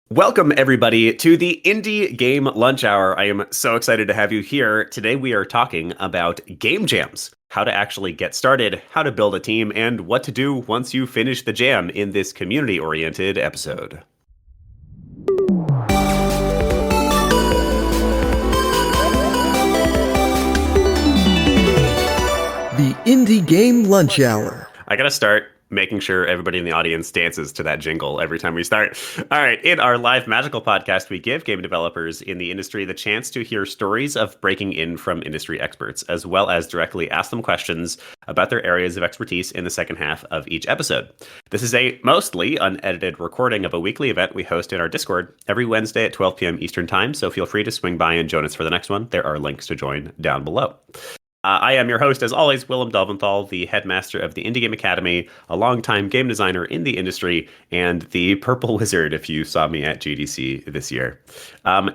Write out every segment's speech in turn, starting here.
Welcome, everybody, to the Indie Game Lunch Hour. I am so excited to have you here. Today, we are talking about game jams, how to actually get started, how to build a team, and what to do once you finish the jam in this community-oriented episode. The Indie Game Lunch Hour. I gotta start making sure everybody in the audience dances to that jingle every time we start. All right, in our live magical podcast, we give game developers in the industry the chance to hear stories of breaking in from industry experts, as well as directly ask them questions about their areas of expertise in the second half of each episode. This is a mostly unedited recording of a weekly event we host in our Discord every Wednesday at 12 p.m. Eastern Time, so feel free to swing by and join us for the next one. There are links to join down below. I am your host, as always, Willem Delventhal, the headmaster of the Indie Game Academy, a longtime game designer in the industry, and the Purple Wizard if you saw me at GDC this year.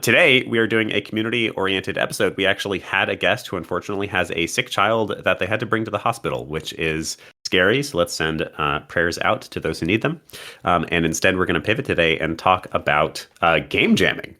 Today, we are doing a community-oriented episode. We actually had a guest who unfortunately has a sick child that they had to bring to the hospital, which is scary, so let's send prayers out to those who need them. And instead, we're going to pivot today and talk about game jamming.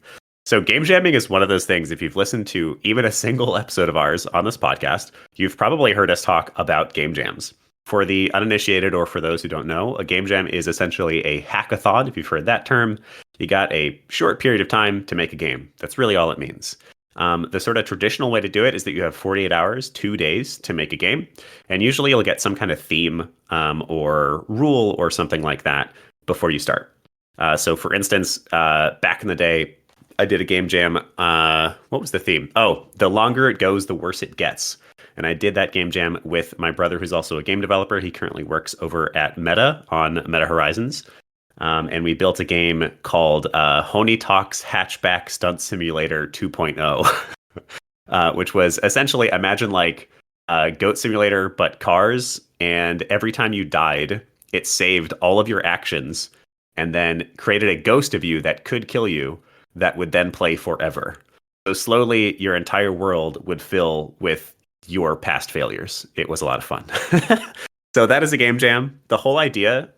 So game jamming is one of those things, if you've listened to even a single episode of ours on this podcast, you've probably heard us talk about game jams. For the uninitiated or for those who don't know, a game jam is essentially a hackathon, if you've heard that term. You got a short period of time to make a game. That's really all it means. The sort of traditional way to do it is that you have 48 hours, 2 days to make a game. And usually you'll get some kind of theme or rule or something like that before you start. So for instance, back in the day, I did a game jam. What was the theme? Oh, the longer it goes, the worse it gets. And I did that game jam with my brother, who's also a game developer. He currently works over at Meta on Meta Horizons. And we built a game called Honey Talks Hatchback Stunt Simulator 2.0, which was essentially, imagine like Goat Simulator, but cars. And every time you died, it saved all of your actions and then created a ghost of you that could kill you, that would then play forever. So slowly, your entire world would fill with your past failures. It was a lot of fun. So that is a game jam. The whole idea,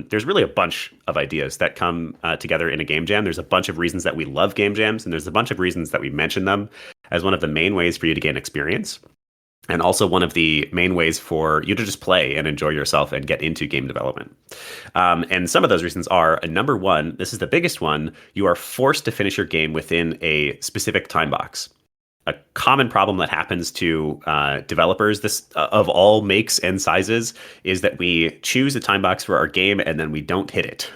there's really a bunch of ideas that come together in a game jam. There's a bunch of reasons that we love game jams, and there's a bunch of reasons that we mention them as one of the main ways for you to gain experience. And also one of the main ways for you to just play and enjoy yourself and get into game development. And some of those reasons are, number one, this is the biggest one, you are forced to finish your game within a specific time box. A common problem that happens to developers of all makes and sizes is that we choose a time box for our game and then we don't hit it.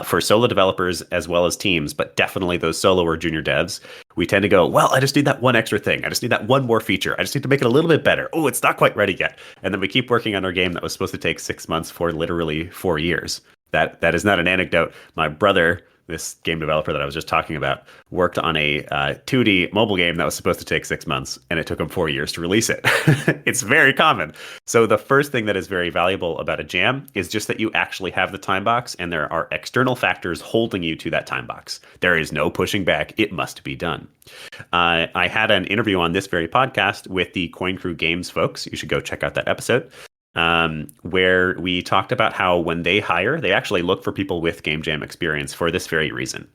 For solo developers as well as teams, but definitely those solo or junior devs, we tend to go, well, I just need that one extra thing. I just need that one more feature. I just need to make it a little bit better. Oh, it's not quite ready yet. And then we keep working on our game that was supposed to take 6 months for literally 4 years. That is not an anecdote. My brother, this game developer that I was just talking about, worked on a 2D mobile game that was supposed to take 6 months, and it took him 4 years to release it. It's very common. So the first thing that is very valuable about a jam is just that you actually have the time box, and there are external factors holding you to that time box. There is no pushing back. It must be done. I had an interview on this very podcast with the Coin Crew Games folks. You should go check out that episode. Where we talked about how when they hire, they actually look for people with game jam experience for this very reason.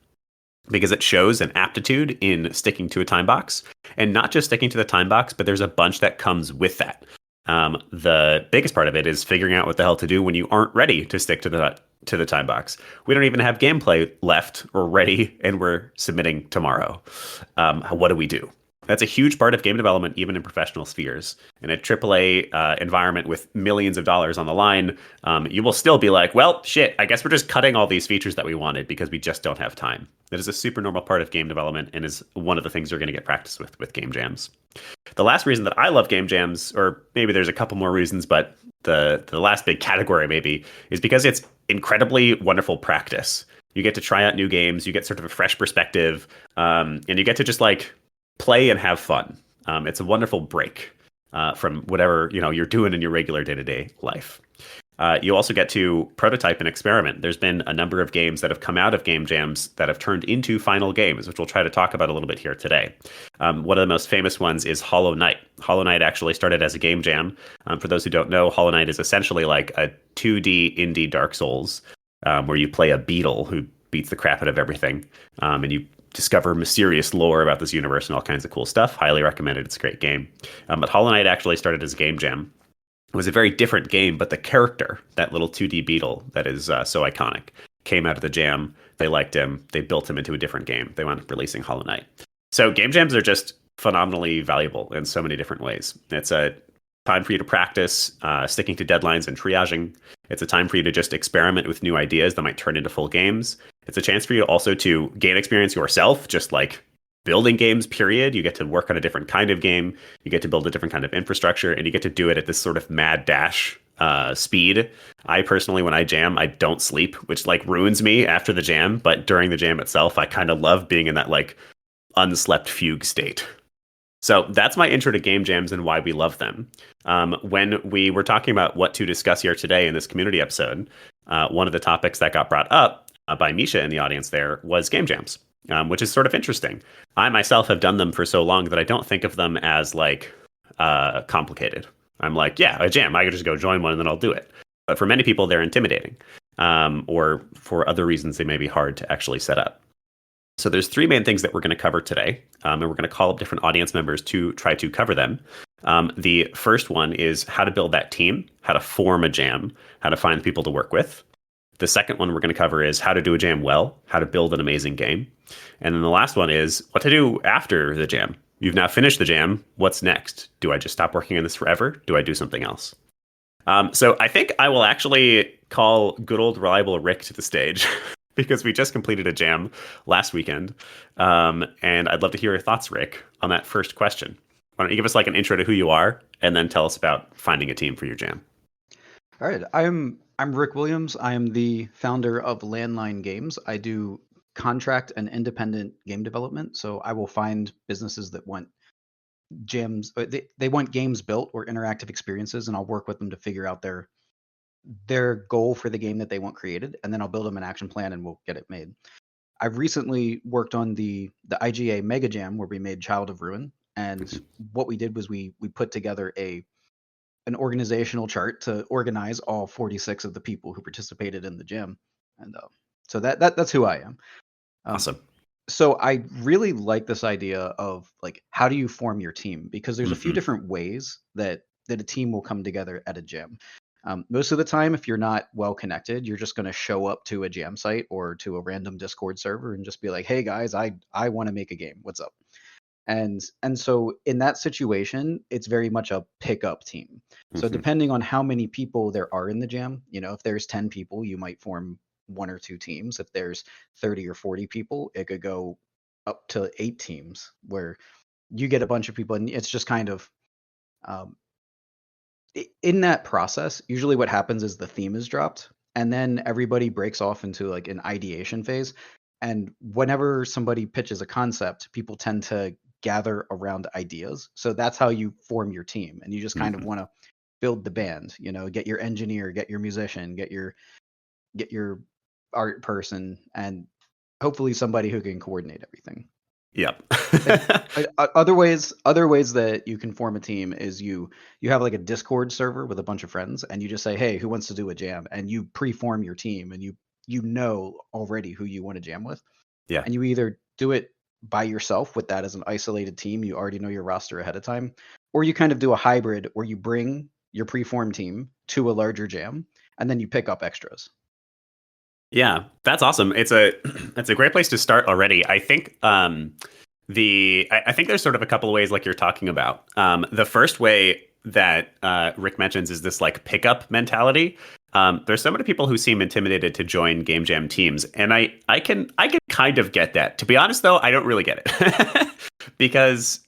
Because it shows an aptitude in sticking to a time box, and not just sticking to the time box, but there's a bunch that comes with that. The biggest part of it is figuring out what the hell to do when you aren't ready to stick to the time box. We don't even have gameplay left or ready, and we're submitting tomorrow. What do we do? That's a huge part of game development, even in professional spheres. In a AAA environment with millions of dollars on the line, you will still be like, well, shit, I guess we're just cutting all these features that we wanted because we just don't have time. That is a super normal part of game development and is one of the things you're going to get practice with game jams. The last reason that I love game jams, or maybe there's a couple more reasons, but the last big category maybe, is because it's incredibly wonderful practice. You get to try out new games, you get sort of a fresh perspective, and you get to just like play and have fun. It's a wonderful break from whatever you're doing in your regular day-to-day life. You also get to prototype and experiment. There's been a number of games that have come out of game jams that have turned into final games, which we'll try to talk about a little bit here today. One of the most famous ones is Hollow Knight. Hollow Knight actually started as a game jam. For those who don't know, Hollow Knight is essentially like a 2D indie Dark Souls, where you play a beetle who beats the crap out of everything, and you discover mysterious lore about this universe and all kinds of cool stuff. Highly recommended. It's a great game. But Hollow Knight actually started as a game jam. It was a very different game, but the character, that little 2D beetle that is so iconic, came out of the jam. They liked him. They built him into a different game. They wound up releasing Hollow Knight. So game jams are just phenomenally valuable in so many different ways. It's a time for you to practice sticking to deadlines and triaging. It's a time for you to just experiment with new ideas that might turn into full games. It's a chance for you also to gain experience yourself, just like building games, period. You get to work on a different kind of game. You get to build a different kind of infrastructure, and you get to do it at this sort of mad dash speed. I personally, when I jam, I don't sleep, which like ruins me after the jam. But during the jam itself, I kind of love being in that like unslept fugue state. So that's my intro to game jams and why we love them. When we were talking about what to discuss here today in this community episode, one of the topics that got brought up by Misha in the audience there was game jams, which is sort of interesting. I myself have done them for so long that I don't think of them as like complicated. I'm like, yeah, a jam. I could just go join one and then I'll do it. But for many people, they're intimidating, or for other reasons, they may be hard to actually set up. So there's three main things that we're going to cover today, and we're going to call up different audience members to try to cover them. The first one is how to build that team, how to form a jam, how to find people to work with. The second one we're going to cover is how to do a jam well, how to build an amazing game. And then the last one is what to do after the jam. You've now finished the jam. What's next? Do I just stop working on this forever? Do I do something else? So I think I will actually call good old reliable Rick to the stage because we just completed a jam last weekend. And I'd love to hear your thoughts, Rick, on that first question. Why don't you give us like an intro to who you are and then tell us about finding a team for your jam? All right, I'm Rick Williams. I am the founder of Landline Games. I do contract and independent game development. So I will find businesses that want jams, they want games built or interactive experiences, and I'll work with them to figure out their goal for the game that they want created, and then I'll build them an action plan and we'll get it made. I've recently worked on the IGA Mega Jam where we made Child of Ruin, and what we did was we put together an organizational chart to organize all 46 of the people who participated in the jam, and so that's who I am. Awesome. So I really like this idea of like, how do you form your team? Because there's a few different ways that a team will come together at a jam. Most of the time, if you're not well connected, you're just going to show up to a jam site or to a random Discord server and just be like, "Hey guys, I want to make a game. What's up?" And so in that situation, it's very much a pickup team. So depending on how many people there are in the jam, if there's 10 people, you might form one or two teams. If there's 30 or 40 people, it could go up to 8 teams where you get a bunch of people, and it's just kind of in that process. Usually what happens is the theme is dropped, and then everybody breaks off into like an ideation phase. And whenever somebody pitches a concept, people tend to gather around ideas. So that's how you form your team, and you just kind of want to build the band, get your engineer, get your musician, get your art person, and hopefully somebody who can coordinate everything. Yep. Other ways that you can form a team is you have like a Discord server with a bunch of friends, and you just say, "Hey, who wants to do a jam?" And you pre-form your team, and you know already who you want to jam with. Yeah. And you either do it by yourself with that as an isolated team, you already know your roster ahead of time, or you kind of do a hybrid where you bring your pre-formed team to a larger jam and then you pick up extras. Yeah, that's awesome. It's a great place to start already. I think I think there's sort of a couple of ways like you're talking about. The first way that Rick mentions is this like pickup mentality. There's so many people who seem intimidated to join game jam teams, and I can kind of get that. To be honest, though, I don't really get it because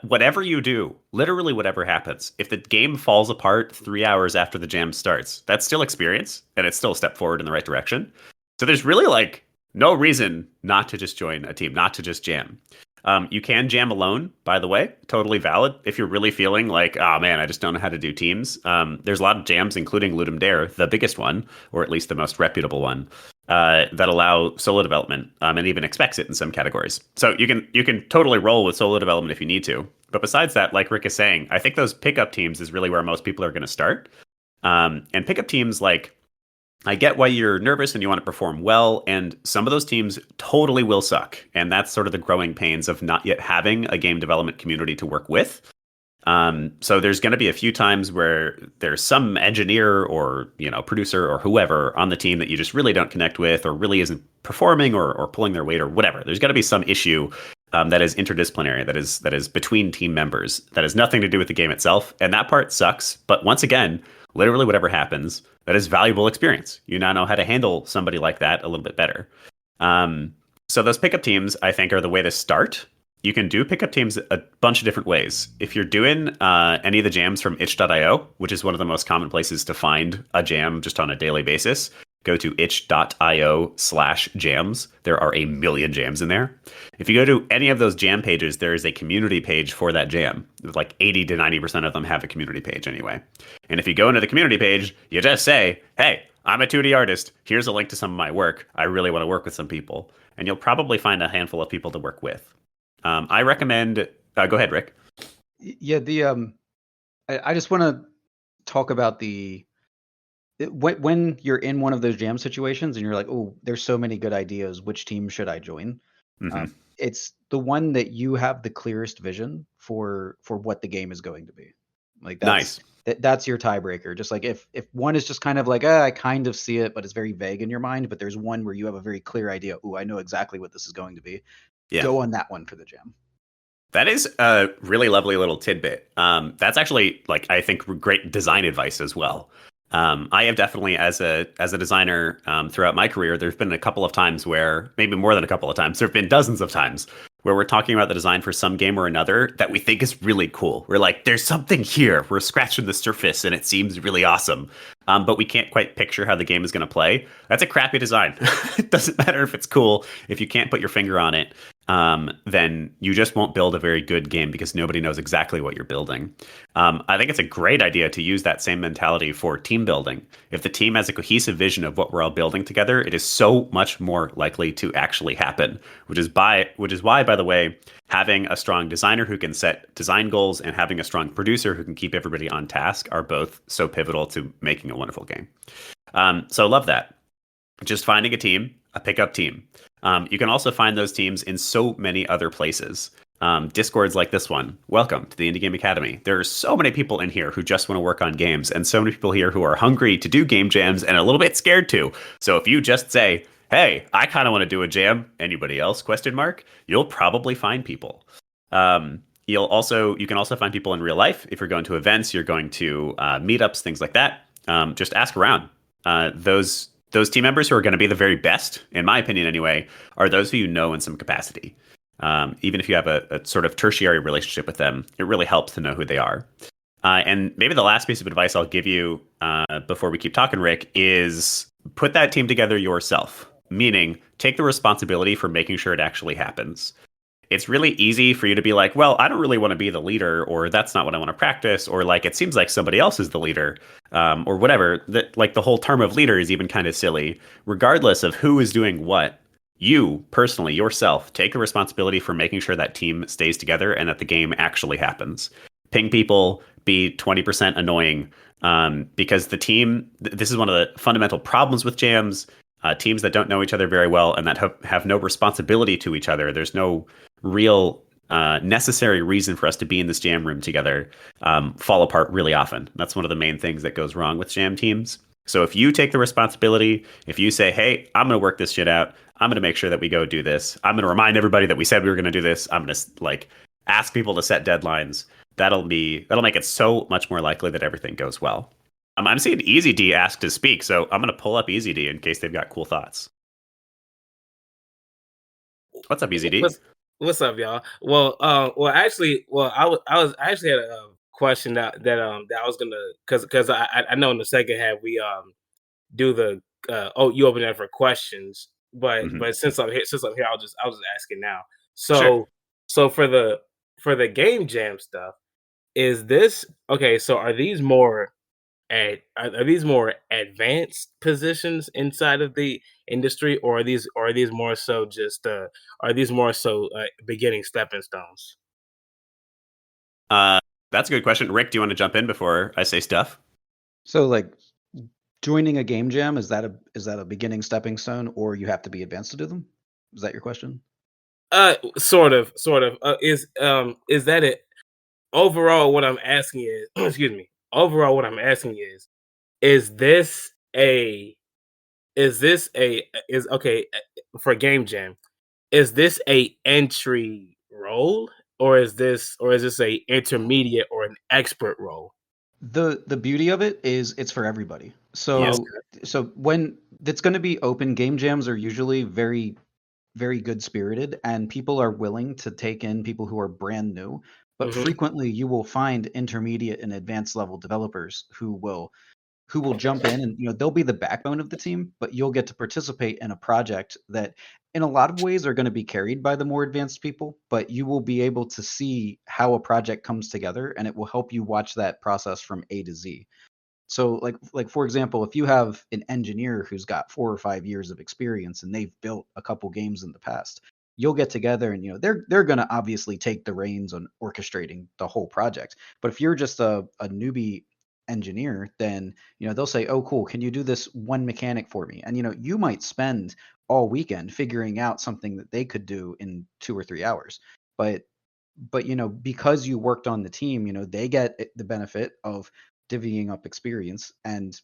whatever you do, literally whatever happens, if the game falls apart 3 hours after the jam starts, that's still experience, and it's still a step forward in the right direction. So there's really like no reason not to just join a team, not to just jam. You can jam alone, by the way, totally valid. If you're really feeling like, oh man, I just don't know how to do teams. There's a lot of jams, including Ludum Dare, the biggest one, or at least the most reputable one, that allow solo development and even expects it in some categories. So you can totally roll with solo development if you need to. But besides that, like Rick is saying, I think those pickup teams is really where most people are going to start. And pickup teams, like I get why you're nervous and you want to perform well, and some of those teams totally will suck. And that's sort of the growing pains of not yet having a game development community to work with. So there's going to be a few times where there's some engineer or producer or whoever on the team that you just really don't connect with, or really isn't performing or pulling their weight or whatever. There's going to be some issue that is interdisciplinary, that is between team members, that has nothing to do with the game itself, and that part sucks. But once again, literally whatever happens, that is valuable experience. You now know how to handle somebody like that a little bit better. So those pickup teams, I think, are the way to start. You can do pickup teams a bunch of different ways. If you're doing any of the jams from itch.io, which is one of the most common places to find a jam just on a daily basis, go to itch.io/jams. There are a million jams in there. If you go to any of those jam pages, there is a community page for that jam. Like 80 to 90% of them have a community page anyway. And if you go into the community page, you just say, hey, I'm a 2D artist. Here's a link to some of my work. I really want to work with some people. And you'll probably find a handful of people to work with. I recommend. Go ahead, Rick. Yeah, I just want to talk about when you're in one of those jam situations and you're like, oh, there's so many good ideas. Which team should I join? Mm-hmm. It's the one that you have the clearest vision for what the game is going to be. Like Nice. That's your tiebreaker. Just like if one is just kind of like, I kind of see it, but it's very vague in your mind. But there's one where you have a very clear idea. Oh, I know exactly what this is going to be. Yeah. Go on that one for the jam. That is a really lovely little tidbit. That's actually, like, I think, great design advice as well. I have definitely, as a designer, throughout my career, there's been a couple of times where, maybe more than a couple of times, there have been dozens of times where we're talking about the design for some game or another that we think is really cool. We're like, there's something here. We're scratching the surface and it seems really awesome. But we can't quite picture how the game is going to play. That's a crappy design. It doesn't matter if it's cool. If you can't put your finger on it, then you just won't build a very good game because nobody knows exactly what you're building. I think it's a great idea to use that same mentality for team building. If the team has a cohesive vision of what we're all building together, it is so much more likely to actually happen, which is why, by the way, having a strong designer who can set design goals and having a strong producer who can keep everybody on task are both so pivotal to making a wonderful game. So love that. Just finding a team, a pickup team. You can also find those teams in so many other places. Discords like this one. Welcome to the Indie Game Academy. There are so many people in here who just want to work on games, and so many people here who are hungry to do game jams and a little bit scared to. So if you just say, hey, I kind of want to do a jam, anybody else, ? You'll probably find people. You can also find people in real life. If you're going to events, you're going to meetups, things like that. Just ask around. Those team members who are going to be the very best, in my opinion anyway, are those who you know in some capacity. Even if you have a sort of tertiary relationship with them, it really helps to know who they are. And maybe the last piece of advice I'll give you before we keep talking, Rick, is put that team together yourself. Meaning, take the responsibility for making sure it actually happens. It's really easy for you to be like, well, I don't really want to be the leader, or that's not what I want to practice, or like it seems like somebody else is the leader, or whatever. That, like, the whole term of leader is even kind of silly. Regardless of who is doing what, you personally, yourself, take the responsibility for making sure that team stays together and that the game actually happens. Ping people, be 20% annoying, because the team, this is one of the fundamental problems with jams. Teams that don't know each other very well and that have no responsibility to each other. There's no real necessary reason for us to be in this jam room together, fall apart really often. That's one of the main things that goes wrong with jam teams. So if you take the responsibility, if you say, hey, I'm going to work this shit out, I'm going to make sure that we go do this, I'm going to remind everybody that we said we were going to do this, I'm going to ask people to set deadlines, that'll make it so much more likely that everything goes well. I'm seeing EasyD ask to speak, so I'm going to pull up EasyD in case they've got cool thoughts. What's up, EasyD? What's up, y'all? I actually had a question that I was gonna, because I know in the second half we do the you open it for questions, but since I'm here, I'll just ask it now. So for the game jam stuff, is this okay? So are these more advanced positions inside of the industry, or are these more so just beginning stepping stones? That's a good question. Rick, do you want to jump in before I say stuff? So like Joining a game jam, is that a beginning stepping stone, or you have to be advanced to do them? Is that your question? Sort of. Is that it? Overall, what I'm asking is, excuse me. Overall, what I'm asking is this a, is okay for game jam? Is this a entry role, or is this a intermediate or an expert role? The beauty of it is it's for everybody. Yes. So when it's going to be open, game jams are usually very good spirited, and people are willing to take in people who are brand new. But Hmm. frequently you will find intermediate and advanced level developers who will jump in, and they'll be the backbone of the team, but you'll get to participate in a project that in a lot of ways are going to be carried by the more advanced people, but you will be able to see how a project comes together, and it will help you watch that process from A to Z. So like for example, if you have an engineer who's got 4 or 5 years of experience and they've built a couple games in the past, you'll get together, and they're going to obviously take the reins on orchestrating the whole project. But if you're just a newbie engineer, then they'll say, "Oh, cool, can you do this one mechanic for me?" And you might spend all weekend figuring out something that they could do in 2 or 3 hours. But because you worked on the team, they get the benefit of divvying up experience, and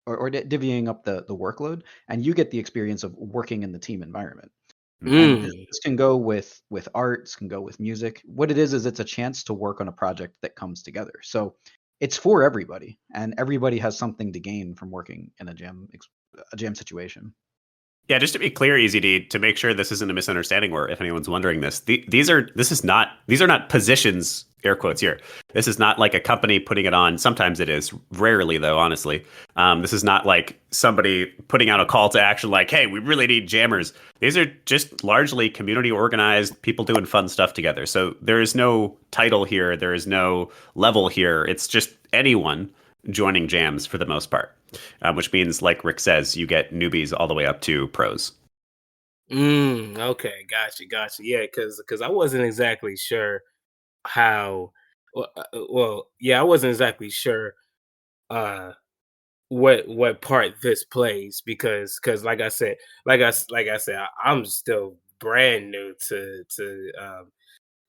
or divvying up the workload, and you get the experience of working in the team environment. And this, Mm, this can go with art, this can go with music. What it is it's a chance to work on a project that comes together. So it's for everybody, and everybody has something to gain from working in a jam situation. Yeah, just to be clear, EZD, to make sure this isn't a misunderstanding, or if anyone's wondering this, these are not positions, air quotes here. This is not like a company putting it on. Sometimes it is, rarely though, honestly. This is not like somebody putting out a call to action, like, "Hey, we really need jammers." These are just largely community organized people doing fun stuff together. So there is no title here, there is no level here. It's just anyone joining jams for the most part, which means, like Rick says, you get newbies all the way up to pros. okay, gotcha. Yeah, because I wasn't exactly sure how. Yeah, I wasn't exactly sure uh what part this plays, because like I said, I'm still brand new to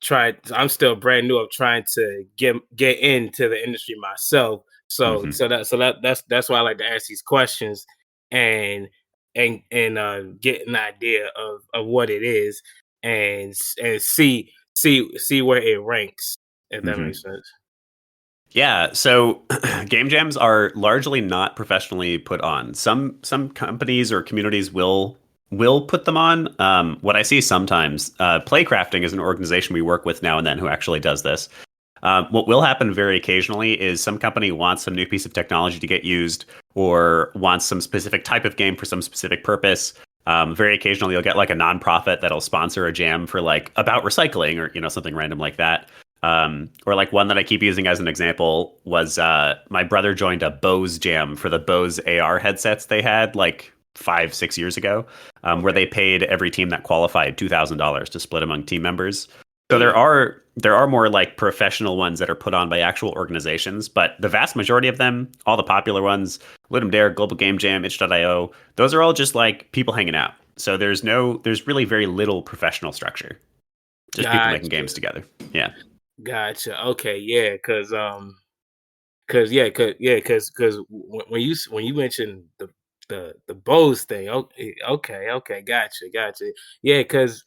try. I'm still brand new of trying to get into the industry myself. So Hmm. that's why I like to ask these questions, and get an idea of what it is, and see where it ranks, if that Hmm. makes sense. Yeah, so game jams are largely not professionally put on. Some companies or communities will put them on. What I see sometimes, Playcrafting is an organization we work with now and then who actually does this. What will happen very occasionally is some company wants some new piece of technology to get used, or wants some specific type of game for some specific purpose. Very occasionally, you'll get like a nonprofit that'll sponsor a jam for like about recycling, or something random like that. Or like one that I keep using as an example was my brother joined a Bose jam for the Bose AR headsets they had like 5-6 years ago, where they paid every team that qualified $2,000 to split among team members. So there are more like professional ones that are put on by actual organizations, but the vast majority of them, all the popular ones, Ludum Dare, Global Game Jam, itch.io, those are all just like people hanging out. So there's really very little professional structure. Just people making Gotcha, games together. Yeah. gotcha. Okay, yeah, because when you mentioned the Bose thing, okay, gotcha. Yeah, because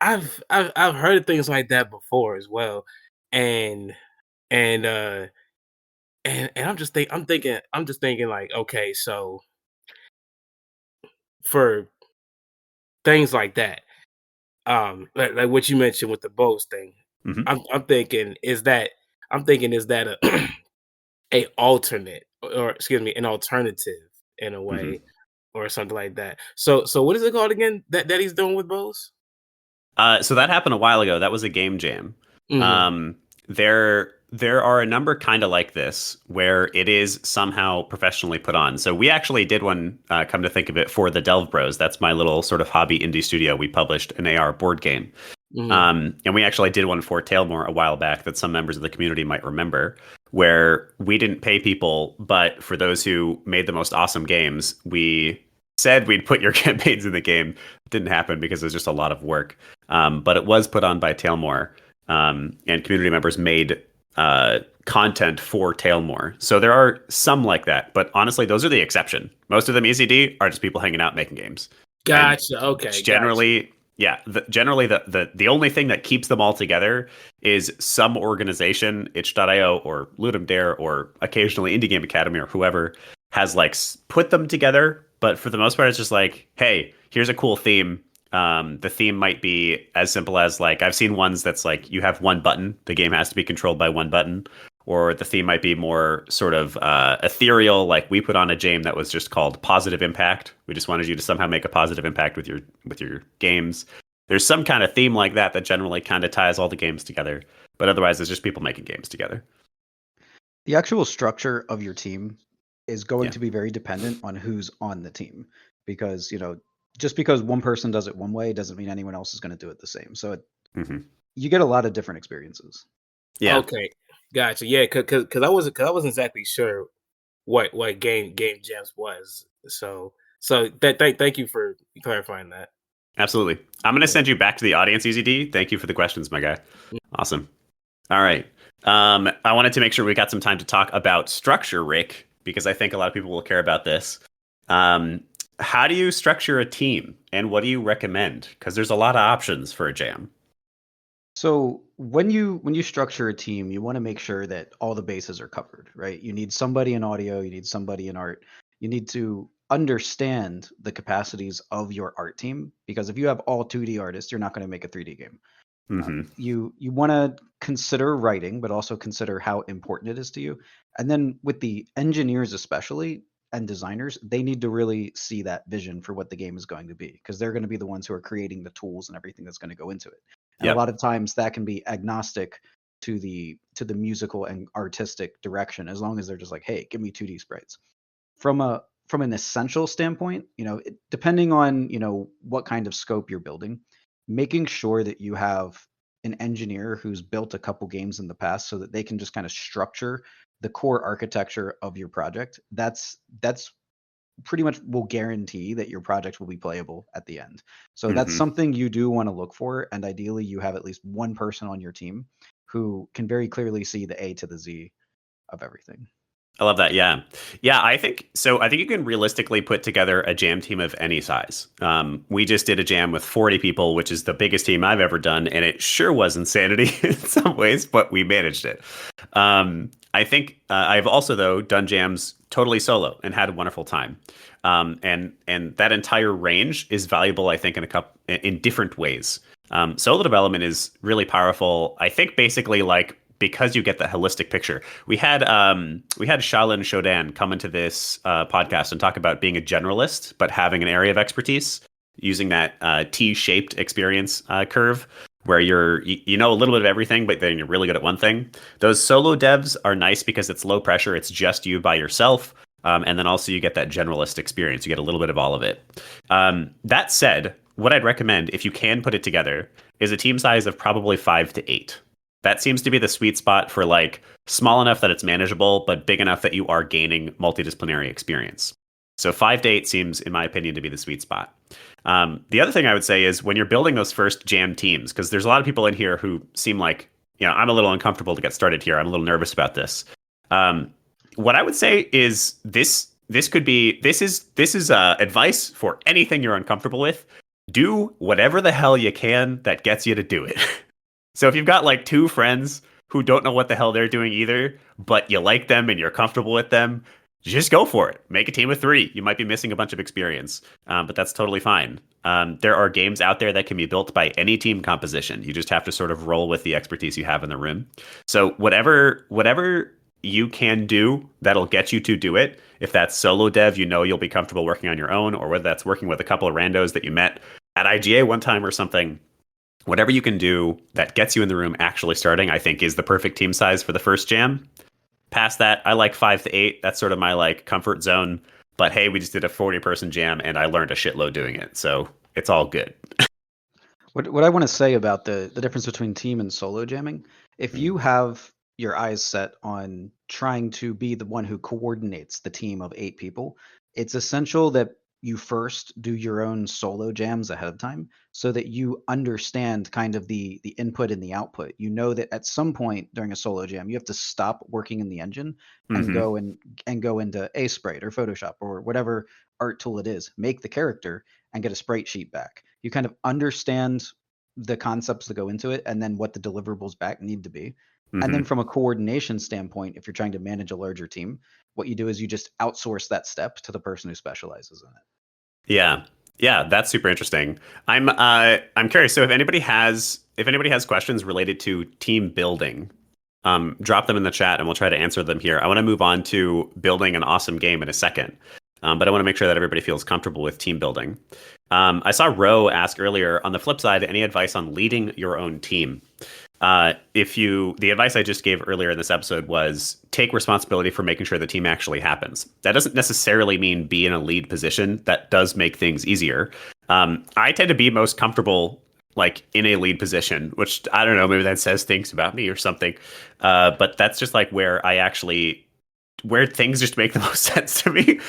I've heard of things like that before as well, and and uh I'm just thinking like, okay, so for things like that, like what you mentioned with the Bose thing, Hmm. I'm thinking is that a a alternate, or excuse me, an alternative in a Hmm. way, or something like that. So what is it called again that he's doing with Bose? So that happened a while ago. That was a game jam. Mhm. Um, there are a number kind of like this where it is somehow professionally put on. So we actually did one. Come to think of it, for the Delve Bros. That's my little sort of hobby indie studio. We published an AR board game. And we actually did one for Tailmore a while back that some members of the community might remember, where we didn't pay people, but for those who made the most awesome games, we said we'd put your campaigns in the game. It didn't happen because it was just a lot of work. But it was put on by Tailmore, and community members made content for Tailmore. So there are some like that, but honestly, those are the exception. Most of them ECD are just people hanging out making games. Gotcha. And Okay. generally, yeah. Generally, the only thing that keeps them all together is some organization, itch.io or Ludum Dare or occasionally Indie Game Academy or whoever has like put them together. But for the most part, it's just like, hey, here's a cool theme. The theme might be as simple as like I've seen ones that's like you have one button. The game has to be controlled by one button. Or the theme might be more sort of ethereal, like we put on a game that was just called Positive Impact. We just wanted you to somehow make a positive impact with your games. There's some kind of theme like that that generally kind of ties all the games together. But otherwise, it's just people making games together. The actual structure of your team is going Yeah. to be very dependent on who's on the team, because just because one person does it one way doesn't mean anyone else is going to do it the same. So you get a lot of different experiences. Yeah. Okay. Gotcha. Yeah, because I wasn't exactly sure what game jams was. So thank you for clarifying that. Absolutely. I'm going to send you back to the audience, EZD. Thank you for the questions, my guy. Awesome. All right. I wanted to make sure we got some time to talk about structure, Rick, because I think a lot of people will care about this. How do you structure a team, and what do you recommend? Because there's a lot of options for a jam. So when you structure a team, you want to make sure that all the bases are covered, right? You need somebody in audio, you need somebody in art. You need to understand the capacities of your art team, because if you have all 2D artists, you're not going to make a 3D game. You want to consider writing, but also consider how important it is to you. And then with the engineers especially and designers, they need to really see that vision for what the game is going to be, because they're going to be the ones who are creating the tools and everything that's going to go into it. And a lot of times that can be agnostic to the musical and artistic direction, as long as they're just like, hey, give me 2D sprites. From an essential standpoint, depending on what kind of scope you're building, making sure that you have an engineer who's built a couple games in the past so that they can just kind of structure the core architecture of your project. That's pretty much will guarantee that your project will be playable at the end. So that's something you do want to look for, and ideally you have at least one person on your team who can very clearly see the A to the Z of everything. I love that. Yeah. I think so. I think you can realistically put together a jam team of any size. We just did a jam with 40 people, which is the biggest team I've ever done. And it sure was insanity in some ways, but we managed it. I think I've also, though, done jams totally solo and had a wonderful time. And that entire range is valuable, I think, in different ways. Solo development is really powerful. I think basically because you get the holistic picture. We had Shaolin Shodan come into this podcast and talk about being a generalist, but having an area of expertise, using that T-shaped experience curve, where you know a little bit of everything, but then you're really good at one thing. Those solo devs are nice because it's low pressure. It's just you by yourself. And then also you get that generalist experience. You get a little bit of all of it. That said, what I'd recommend, if you can put it together, is a team size of probably 5 to 8. That seems to be the sweet spot for small enough that it's manageable, but big enough that you are gaining multidisciplinary experience. So 5 to 8 seems, in my opinion, to be the sweet spot. The other thing I would say is when you're building those first jam teams, because there's a lot of people in here who seem like, I'm a little uncomfortable to get started here. I'm a little nervous about this. What I would say is this is advice for anything you're uncomfortable with. Do whatever the hell you can that gets you to do it. So if you've got 2 friends who don't know what the hell they're doing either, but you like them and you're comfortable with them, just go for it. Make a team of 3. You might be missing a bunch of experience, but that's totally fine. There are games out there that can be built by any team composition. You just have to sort of roll with the expertise you have in the room. So whatever you can do that'll get you to do it. If that's solo dev, you'll be comfortable working on your own, or whether that's working with a couple of randos that you met at IGA one time or something. Whatever you can do that gets you in the room actually starting, I think is the perfect team size for the first jam. Past that, I like 5 to 8. That's sort of my comfort zone. But hey, we just did a 40-person jam and I learned a shitload doing it. So it's all good. What I want to say about the difference between team and solo jamming, if you have your eyes set on trying to be the one who coordinates the team of 8 people, it's essential that you first do your own solo jams ahead of time so that you understand kind of the input and the output. You know that at some point during a solo jam, you have to stop working in the engine and Mhm. go into Sprite or Photoshop or whatever art tool it is, make the character and get a sprite sheet back. You kind of understand the concepts that go into it and then what the deliverables back need to be. And then Mhm. from a coordination standpoint, if you're trying to manage a larger team, what you do is you just outsource that step to the person who specializes in it. Yeah. Yeah, that's super interesting. I'm curious. So if anybody has questions related to team building, drop them in the chat and we'll try to answer them here. I want to move on to building an awesome game in a second. But I want to make sure that everybody feels comfortable with team building. I saw Ro ask earlier, on the flip side, any advice on leading your own team? The advice I just gave earlier in this episode was take responsibility for making sure the team actually happens. That doesn't necessarily mean be in a lead position. That does make things easier. I tend to be most comfortable like in a lead position, which I don't know, maybe that says things about me or something. But that's just like where things just make the most sense to me.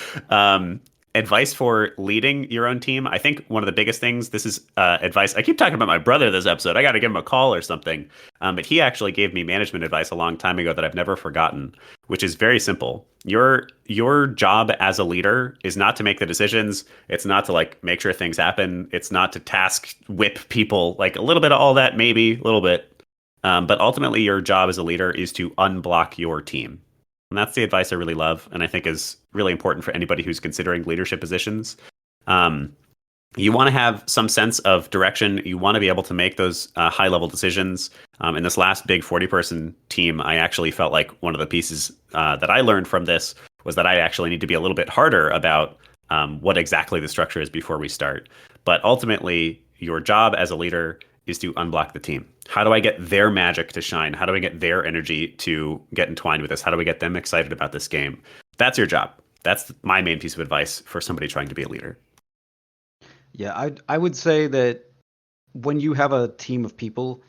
Advice for leading your own team. I think one of the biggest things, this is advice. I keep talking about my brother this episode. I got to give him a call or something. But he actually gave me management advice a long time ago that I've never forgotten, which is very simple. Your job as a leader is not to make the decisions. It's not to like make sure things happen. It's not to task whip people, like a little bit of all that, maybe a little bit. But ultimately, your job as a leader is to unblock your team. And that's the advice I really love, and I think is really important for anybody who's considering leadership positions. You want to have some sense of direction. You want to be able to make those high-level decisions. In this last big 40-person team, I actually felt like one of the pieces that I learned from this was that I actually need to be a little bit harder about what exactly the structure is before we start. But ultimately, your job as a leader is to unblock the team. How do I get their magic to shine? How do I get their energy to get entwined with this? How do we get them excited about this game? That's your job. That's my main piece of advice for somebody trying to be a leader. Yeah, I would say that when you have a team of people,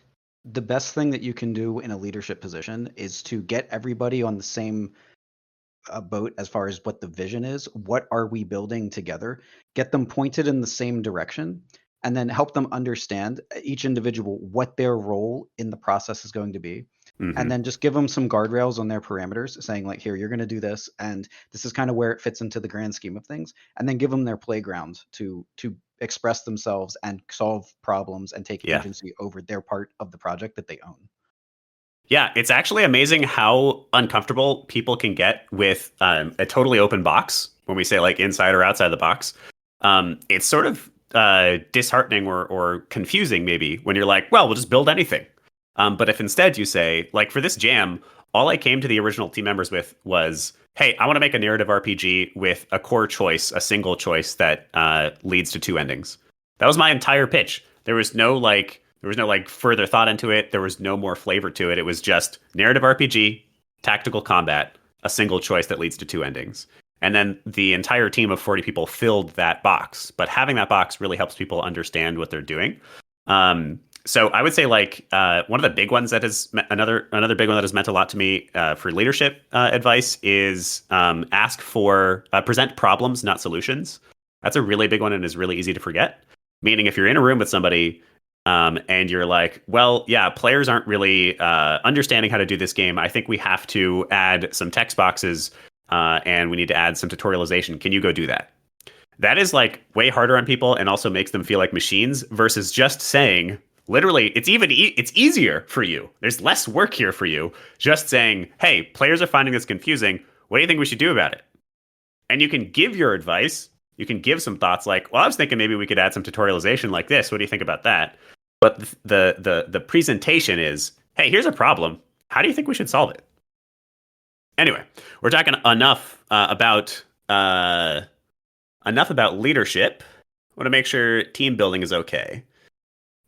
the best thing that you can do in a leadership position is to get everybody on the same boat as far as what the vision is. What are we building together? Get them pointed in the same direction and then help them understand each individual what their role in the process is going to be. Mm-hmm. And then just give them some guardrails on their parameters, saying like, here, you're going to do this, and this is kind of where it fits into the grand scheme of things. And then give them their playground to express themselves and solve problems and take agency over their part of the project that they own. Yeah, it's actually amazing how uncomfortable people can get with a totally open box when we say like inside or outside the box. It's sort of disheartening or confusing maybe when you're like, well, we'll just build anything. But if instead you say, like for this jam, all I came to the original team members with was, hey, I want to make a narrative RPG with a core choice, a single choice that leads to 2 endings. That was my entire pitch. There was no further thought into it. There was no more flavor to it. It was just narrative RPG, tactical combat, a single choice that leads to 2 endings. And then the entire team of 40 people filled that box. But having that box really helps people understand what they're doing. So I would say like one of the big ones that is another big one that has meant a lot to me for leadership advice is present problems, not solutions. That's a really big one and is really easy to forget. Meaning if you're in a room with somebody and you're like, well, yeah, players aren't really understanding how to do this game. I think we have to add some text boxes and we need to add some tutorialization. Can you go do that? That is like way harder on people and also makes them feel like machines versus just saying, literally, it's easier for you. There's less work here for you. Just saying, hey, players are finding this confusing. What do you think we should do about it? And you can give your advice. You can give some thoughts like, well, I was thinking maybe we could add some tutorialization like this. What do you think about that? But the presentation is, hey, here's a problem. How do you think we should solve it? Anyway, we're talking enough about leadership. I want to make sure team building is okay.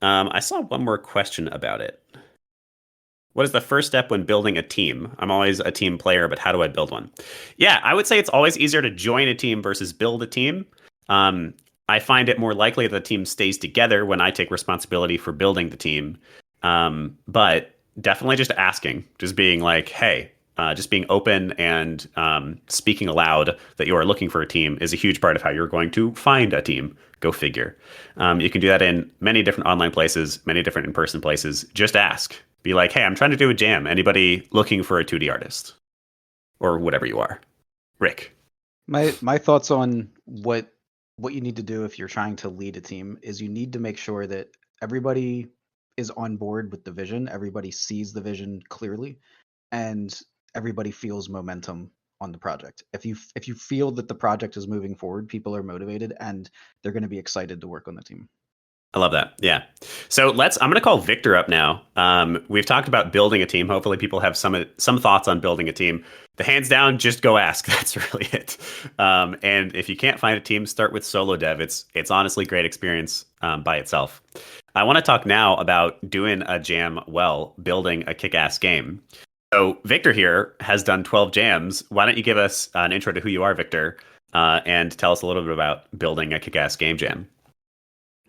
I saw one more question about it. What is the first step when building a team? I'm always a team player, but how do I build one? Yeah, I would say it's always easier to join a team versus build a team. I find it more likely that the team stays together when I take responsibility for building the team. But definitely just asking, just being like, hey, just being open and speaking aloud that you are looking for a team is a huge part of how you're going to find a team. Go figure. You can do that in many different online places, many different in-person places. Just ask. Be like, hey, I'm trying to do a jam. Anybody looking for a 2D artist? Or whatever you are. Rick. My thoughts on what you need to do if you're trying to lead a team is you need to make sure that everybody is on board with the vision, everybody sees the vision clearly, and everybody feels momentum on the project. If you feel that the project is moving forward, people are motivated and they're going to be excited to work on the team. I love that. Yeah. So I'm going to call Victor up now. We've talked about building a team. Hopefully people have some thoughts on building a team. The hands down, just go ask. That's really it. And if you can't find a team, start with solo dev. It's honestly great experience by itself. I want to talk now about doing a jam well, building a kick-ass game. So Victor here has done 12 jams. Why don't you give us an intro to who you are, Victor, and tell us a little bit about building a kick-ass game jam.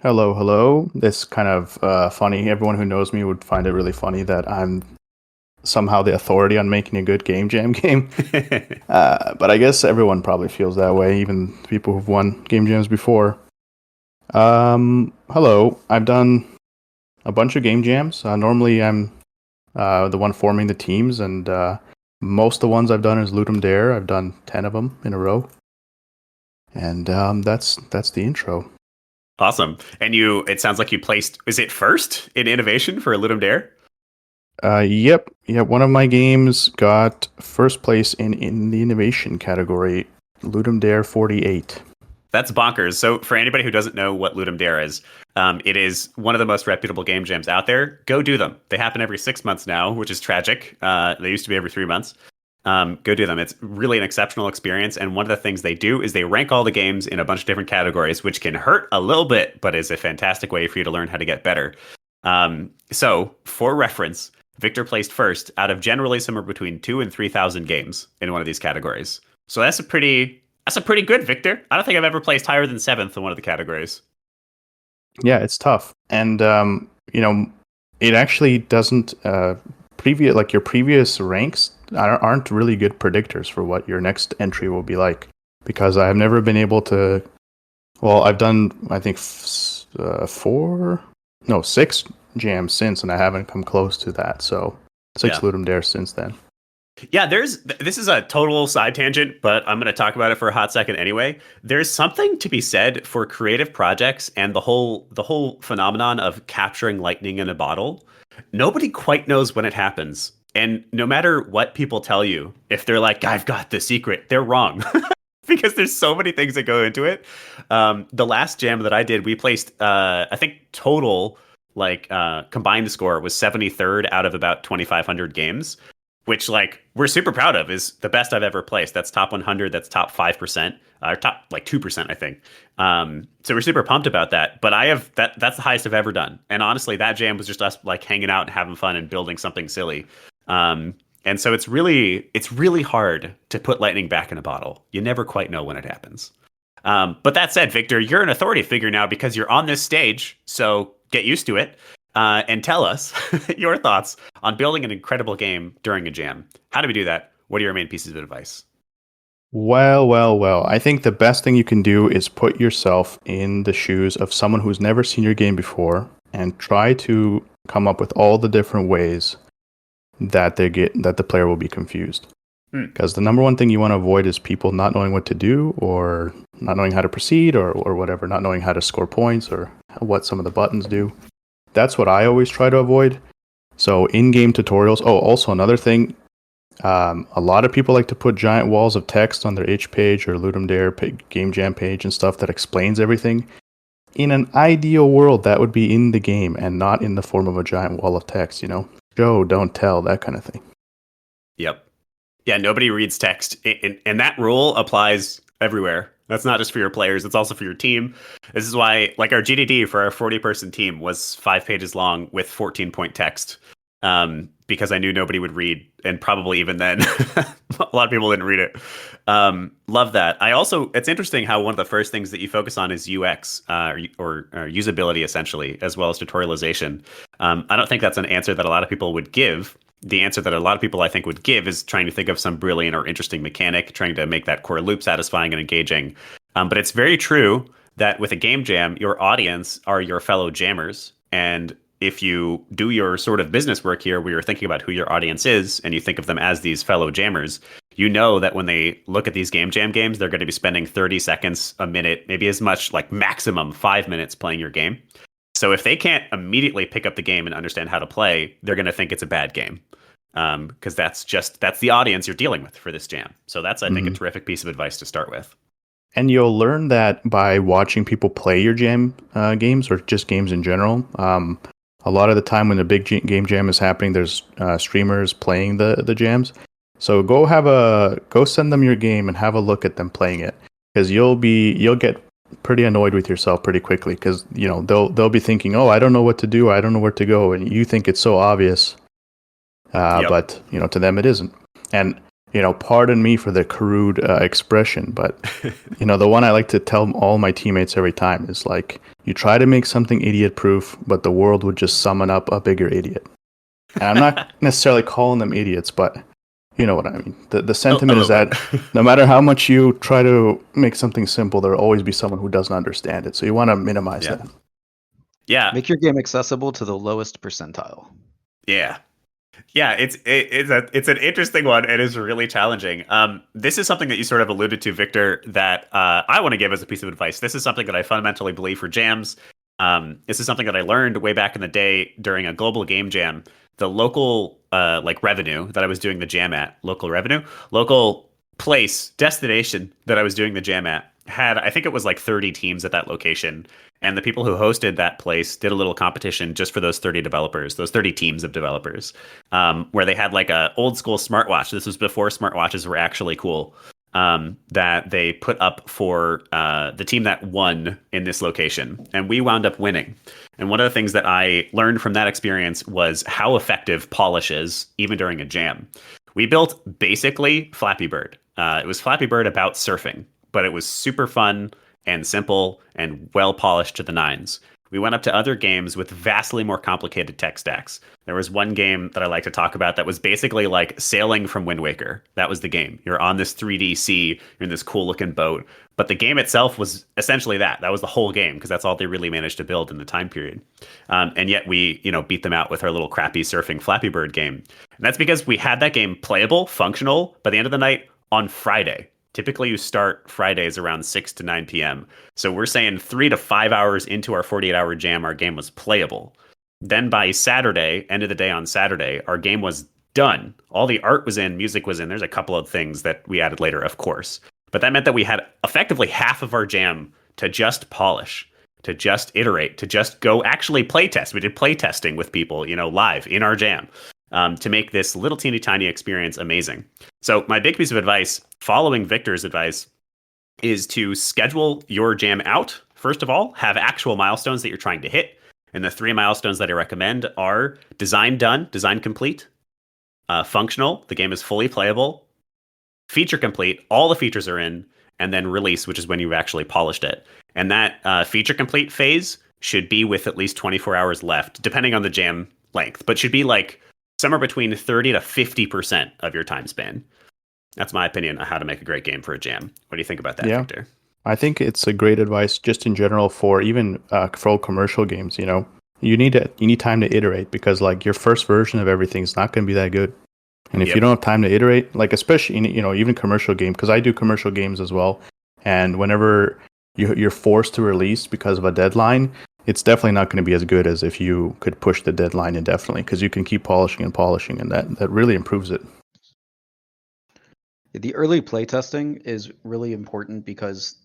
Hello. This kind of funny. Everyone who knows me would find it really funny that I'm somehow the authority on making a good game jam game. But I guess everyone probably feels that way, even people who've won game jams before. Hello. I've done a bunch of game jams. Normally I'm the one forming the teams, and most of the ones I've done is Ludum Dare. I've done 10 of them in a row. And that's the intro. Awesome. And it sounds like you placed, is it first in innovation for Ludum Dare? Yep. One of my games got first place in the innovation category, Ludum Dare 48. That's bonkers. So for anybody who doesn't know what Ludum Dare is, it is one of the most reputable game jams out there. Go do them. They happen every 6 months now, which is tragic. They used to be every 3 months. Go do them. It's really an exceptional experience. And one of the things they do is they rank all the games in a bunch of different categories, which can hurt a little bit, but is a fantastic way for you to learn how to get better. So for reference, Victor placed first out of generally somewhere between 2,000 and 3,000 games in one of these categories. So that's a pretty good, Victor. I don't think I've ever placed higher than 7th in one of the categories. Yeah, it's tough. And, it actually doesn't, your previous ranks aren't really good predictors for what your next entry will be like, because I have never been able to. Well, I've done I think 6 jams since, and I haven't come close to that. So 6 Ludum Dare since then. Yeah, this is a total side tangent, but I'm going to talk about it for a hot second anyway. There's something to be said for creative projects and the whole phenomenon of capturing lightning in a bottle. Nobody quite knows when it happens. And no matter what people tell you, if they're like, I've got the secret, they're wrong. Because there's so many things that go into it. The last jam that I did, we placed, I think total combined score was 73rd out of about 2,500 games, which we're super proud of. Is the best I've ever placed. That's top 100. That's top 5%, or top 2%, I think. So we're super pumped about that. But that's the highest I've ever done. And honestly, that jam was just us hanging out and having fun and building something silly. And so it's really hard to put lightning back in a bottle. You never quite know when it happens. But that said, Victor, you're an authority figure now because you're on this stage. So get used to it. And tell us your thoughts on building an incredible game during a jam. How do we do that? What are your main pieces of advice? Well. I think the best thing you can do is put yourself in the shoes of someone who's never seen your game before and try to come up with all the different ways that the player will be confused. Because the number one thing you want to avoid is people not knowing what to do, or not knowing how to proceed, or whatever, not knowing how to score points or what some of the buttons do. That's what I always try to avoid. So in-game tutorials. Oh, also another thing, a lot of people like to put giant walls of text on their itch page or Ludum Dare game jam page and stuff that explains everything. In an ideal world, that would be in the game and not in the form of a giant wall of text, Show, don't tell, that kind of thing. Yep. Yeah, nobody reads text. And that rule applies everywhere. That's not just for your players, it's also for your team. This is why, our GDD for our 40-person team was 5 pages long with 14-point text. because I knew nobody would read, and probably even then, a lot of people didn't read it. Love that. I also, it's interesting how one of the first things that you focus on is UX or usability, essentially, as well as tutorialization. I don't think that's an answer that a lot of people would give. The answer that a lot of people, I think, would give is trying to think of some brilliant or interesting mechanic, trying to make that core loop satisfying and engaging. But it's very true that with a game jam, your audience are your fellow jammers. And if you do your sort of business work here where you're thinking about who your audience is and you think of them as these fellow jammers, you know that when they look at these game jam games, they're going to be spending 30 seconds, a minute, maybe as much, like maximum 5 minutes playing your game. So if they can't immediately pick up the game and understand how to play, they're going to think it's a bad game. Because that's the audience you're dealing with for this jam. So that's, I think, a terrific piece of advice to start with. And you'll learn that by watching people play your jam games or just games in general. A lot of the time when the big game jam is happening, there's streamers playing the jams. So go send them your game and have a look at them playing it, because you'll get pretty annoyed with yourself pretty quickly, because they'll be thinking, oh, I don't know what to do, I don't know where to go, and you think it's so obvious, but to them it isn't. And pardon me for the crude expression, but the one I like to tell all my teammates every time is like, you try to make something idiot-proof, but the world would just summon up a bigger idiot. And I'm not necessarily calling them idiots, but you know what I mean. The sentiment is that no matter how much you try to make something simple, there'll always be someone who doesn't understand it. So you want to minimize that. Yeah. Make your game accessible to the lowest percentile. Yeah. Yeah, it's an interesting one. It is really challenging. This is something that you sort of alluded to, Victor, that I want to give as a piece of advice. This is something that I fundamentally believe for jams. This is something that I learned way back in the day during a global game jam. The local revenue that I was doing the jam at, local place, destination that I was doing the jam at had, I think it was like 30 teams at that location. And the people who hosted that place did a little competition just for those 30 developers, those 30 teams of developers, where they had like a old school smartwatch. This was before smartwatches were actually cool, that they put up for the team that won in this location. And we wound up winning. And one of the things that I learned from that experience was how effective polish is, even during a jam. We built basically Flappy Bird. It was Flappy Bird about surfing, but it was super fun and simple and well polished to the nines. We went up to other games with vastly more complicated tech stacks. There was one game that I like to talk about that was basically like sailing from Wind Waker. That was the game. You're on this 3D sea, you're in this cool looking boat. But the game itself was essentially that. That was the whole game, because that's all they really managed to build in the time period. And yet we, beat them out with our little crappy surfing Flappy Bird game. And that's because we had that game playable, functional, by the end of the night on Friday. Typically, you start Fridays around 6 to 9 p.m. So we're saying 3 to 5 hours into our 48-hour jam, our game was playable. Then by Saturday, end of the day on Saturday, our game was done. All the art was in, music was in. There's a couple of things that we added later, of course. But that meant that we had effectively half of our jam to just polish, to just iterate, to just go actually play test. We did play testing with people, live in our jam. To make this little teeny tiny experience amazing. So my big piece of advice, following Victor's advice, is to schedule your jam out. First of all, have actual milestones that you're trying to hit. And the 3 milestones that I recommend are design done, design complete, functional, the game is fully playable, feature complete, all the features are in, and then release, which is when you've actually polished it. And that feature complete phase should be with at least 24 hours left, depending on the jam length, but should be like somewhere between 30 to 50% of your time span. That's my opinion on how to make a great game for a jam. What do you think about that, Victor? I think it's a great advice just in general for even for commercial games. You need time to iterate, because like your first version of everything is not going to be that good. And if you don't have time to iterate, like especially in, even commercial game, because I do commercial games as well, and whenever you're forced to release because of a deadline, it's definitely not going to be as good as if you could push the deadline indefinitely, because you can keep polishing, and that really improves it. The early playtesting is really important, because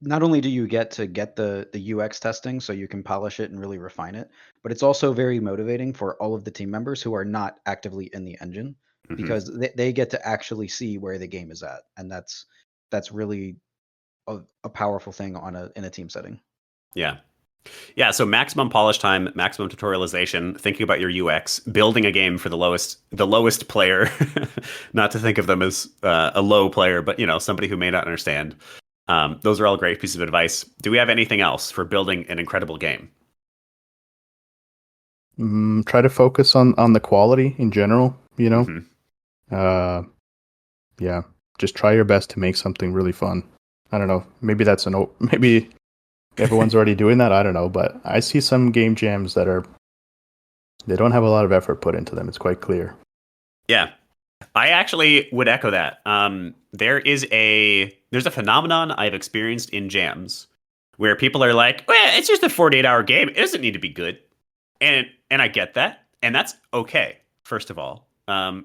not only do you get the UX testing so you can polish it and really refine it, but it's also very motivating for all of the team members who are not actively in the engine, because they get to actually see where the game is at. And that's really a powerful thing in a team setting. Yeah. Yeah, so maximum polish time, maximum tutorialization, thinking about your UX, building a game for the lowest player, not to think of them as a low player, but somebody who may not understand. Those are all great pieces of advice. Do we have anything else for building an incredible game? Try to focus on the quality in general. Mhm. Yeah, just try your best to make something really fun. I don't know. Maybe maybe everyone's already doing that. I don't know, but I see some game jams that they don't have a lot of effort put into them. It's quite clear. Yeah, I actually would echo that. There's a phenomenon I've experienced in jams where people are like, "Well, it's just a 48-hour game. It doesn't need to be good," and I get that, and that's okay. First of all,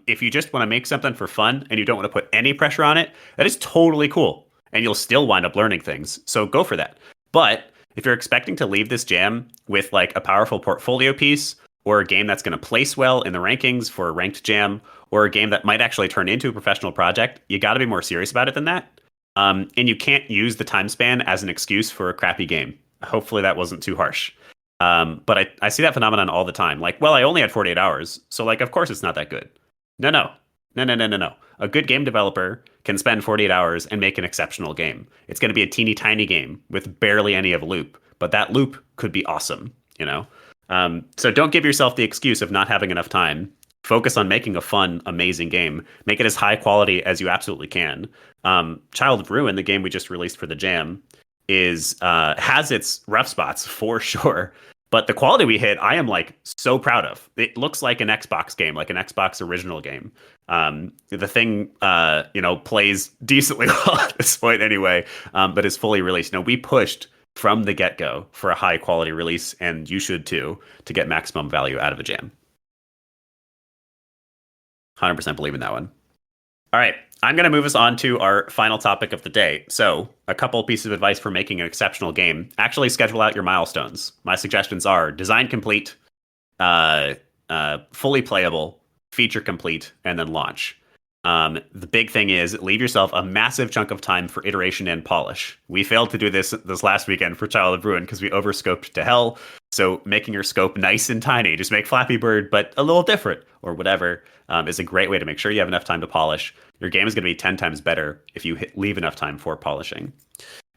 if you just want to make something for fun and you don't want to put any pressure on it, that is totally cool, and you'll still wind up learning things. So go for that. But if you're expecting to leave this jam with like a powerful portfolio piece, or a game that's going to place well in the rankings for a ranked jam, or a game that might actually turn into a professional project, you got to be more serious about it than that. And you can't use the time span as an excuse for a crappy game. Hopefully that wasn't too harsh. But I see that phenomenon all the time. Like, well, I only had 48 hours, so like, of course it's not that good. No. A good game developer can spend 48 hours and make an exceptional game. It's going to be a teeny tiny game with barely any of a loop, but that loop could be awesome, So don't give yourself the excuse of not having enough time. Focus on making a fun, amazing game. Make it as high quality as you absolutely can. Child of Ruin, the game we just released for the jam, has its rough spots for sure. But the quality we hit, I am like so proud of. It looks like an Xbox game, like an Xbox original game. The thing, plays decently well at this point anyway, but is fully released. We pushed from the get-go for a high quality release, and you should too, to get maximum value out of a jam. 100% believe in that one. All right, I'm going to move us on to our final topic of the day. So, a couple pieces of advice for making an exceptional game. Actually schedule out your milestones. My suggestions are design complete, fully playable, feature complete, and then launch. The big thing is leave yourself a massive chunk of time for iteration and polish. We failed to do this last weekend for Child of Ruin because we overscoped to hell. So making your scope nice and tiny, just make Flappy Bird, but a little different or whatever, is a great way to make sure you have enough time to polish. Your game is going to be 10 times better if you leave enough time for polishing.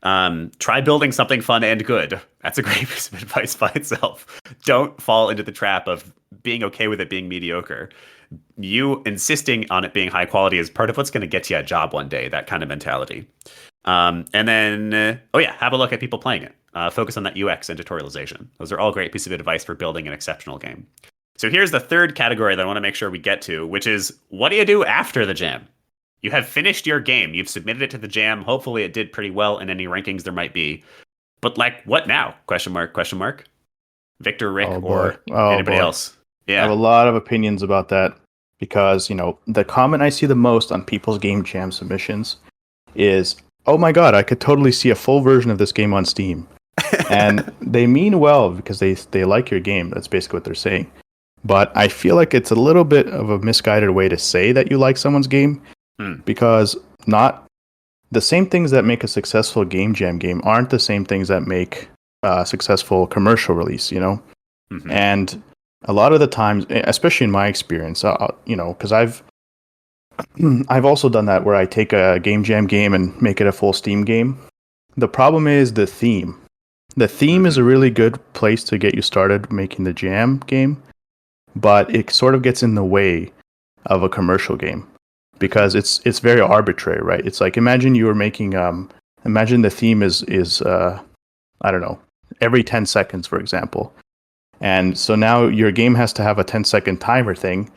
Try building something fun and good. That's a great piece of advice by itself. Don't fall into the trap of being okay with it being mediocre. You insisting on it being high quality is part of what's going to get you a job one day, that kind of mentality. And then, have a look at people playing it. Focus on that UX and tutorialization. Those are all great pieces of advice for building an exceptional game. So here's the third category that I want to make sure we get to, which is what do you do after the jam? You have finished your game. You've submitted it to the jam. Hopefully it did pretty well in any rankings there might be. But like, what now? Question mark. Victor, Rick, or anybody else? Yeah. I have a lot of opinions about that because, the comment I see the most on people's game jam submissions is, oh my God, I could totally see a full version of this game on Steam. And they mean well because they like your game. That's basically what they're saying. But I feel like it's a little bit of a misguided way to say that you like someone's game because not the same things that make a successful game jam game aren't the same things that make a successful commercial release, Mm-hmm. And a lot of the times, especially in my experience, because I've also done that where I take a game jam game and make it a full Steam game. The problem is the theme. The theme is a really good place to get you started making the jam game, but it sort of gets in the way of a commercial game because it's very arbitrary, right? It's like imagine you were making imagine the theme is I don't know, every 10 seconds, for example. And so now your game has to have a 10-second timer thing.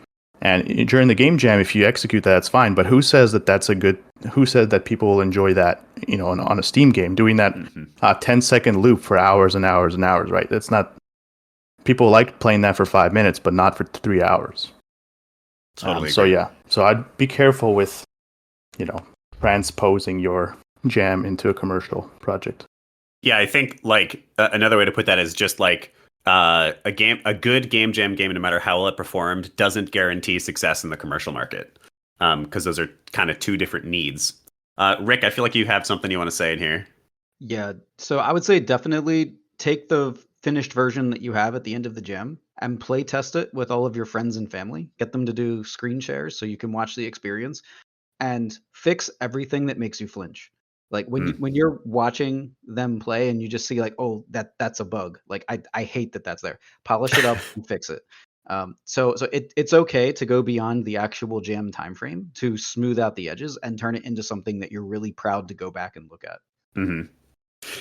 And during the game jam, if you execute that, that's fine. But who says that who said that people will enjoy that, on a Steam game, doing that 10-second loop for hours and hours and hours, right? That's not, people like playing that for 5 minutes, but not for 3 hours. Totally. So I'd be careful with, transposing your jam into a commercial project. Yeah, I think like another way to put that is just like a good game jam game, no matter how well it performed, doesn't guarantee success in the commercial market because those are kind of two different needs. Rick, I feel like you have something you want to say in here. Yeah, so I would say definitely take the finished version that you have at the end of the jam and play test it with all of your friends and family. Get them to do screen shares so you can watch the experience and fix everything that makes you flinch. Like when you're watching them play and you just see like, oh, that's a bug. Like I hate that that's there. Polish it up and fix it. So it's okay to go beyond the actual jam time frame to smooth out the edges and turn it into something that you're really proud to go back and look at. Mm-hmm.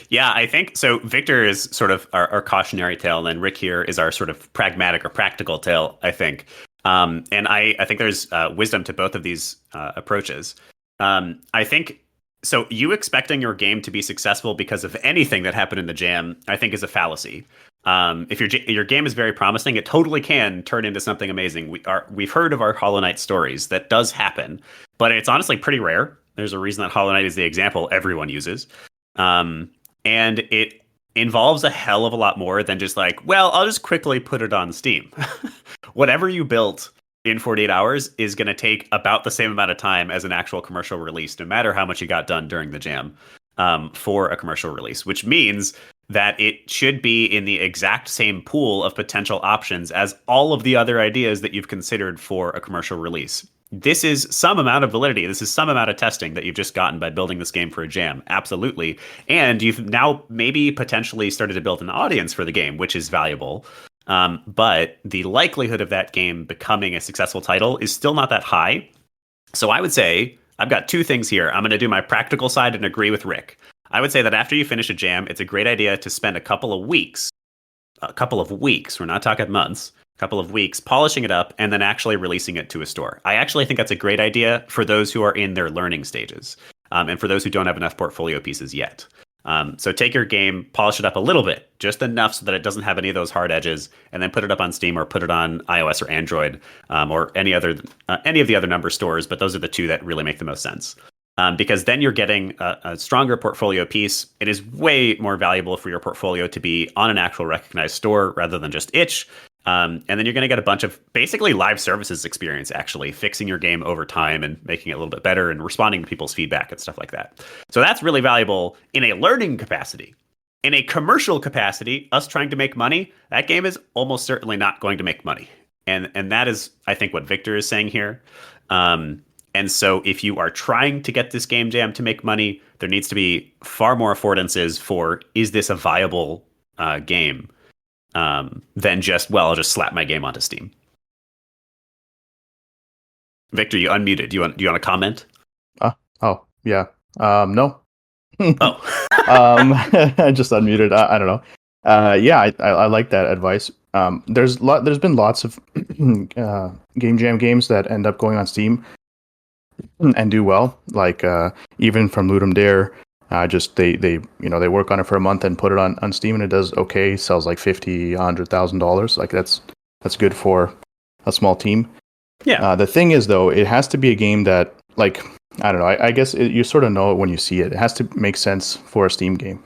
Yeah, I think so. Victor is sort of our cautionary tale, and then Rick here is our sort of pragmatic or practical tale, I think. And I think there's wisdom to both of these approaches. I think so. You expecting your game to be successful because of anything that happened in the jam, I think, is a fallacy. If your game is very promising, it totally can turn into something amazing. We've heard of our Hollow Knight stories. That does happen, but it's honestly pretty rare. There's a reason that Hollow Knight is the example everyone uses. And it involves a hell of a lot more than just like, well, I'll just quickly put it on Steam. Whatever you built in 48 hours is going to take about the same amount of time as an actual commercial release, no matter how much you got done during the jam for a commercial release, which means that it should be in the exact same pool of potential options as all of the other ideas that you've considered for a commercial release. This is some amount of validity. This is some amount of testing that you've just gotten by building this game for a jam. Absolutely. And you've now maybe potentially started to build an audience for the game, which is valuable. But the likelihood of that game becoming a successful title is still not that high. So I would say I've got two things here. I'm going to do my practical side and agree with Rick. I would say that after you finish a jam, it's a great idea to spend a couple of weeks, we're not talking months, couple of weeks polishing it up and then actually releasing it to a store. I actually think that's a great idea for those who are in their learning stages and for those who don't have enough portfolio pieces yet. So take your game, polish it up a little bit, just enough so that it doesn't have any of those hard edges, and then put it up on Steam or put it on iOS or Android or any of the other number stores. But those are the two that really make the most sense. Because then you're getting a stronger portfolio piece. It is way more valuable for your portfolio to be on an actual recognized store rather than just itch. And then you're going to get a bunch of basically live services experience, actually fixing your game over time and making it a little bit better and responding to people's feedback and stuff like that. So that's really valuable in a learning capacity. In a commercial capacity, us trying to make money, that game is almost certainly not going to make money. And that is, I think, what Victor is saying here. And so if you are trying to get this game jam to make money, there needs to be far more affordances for, is this a viable game? Than just, well, I'll just slap my game onto Steam. Victor, you unmuted. Do you want to comment? Oh, yeah. No. Oh. I just unmuted. I don't know. Yeah, I like that advice. There's been lots of game jam games that end up going on Steam and do well. Like even from Ludum Dare. They work on it for a month and put it on Steam and it does okay. Sells like $50,000-$100,000. Like that's good for a small team. Yeah. The thing is though, it has to be a game that, like, I don't know. I guess you sort of know it when you see it. It has to make sense for a Steam game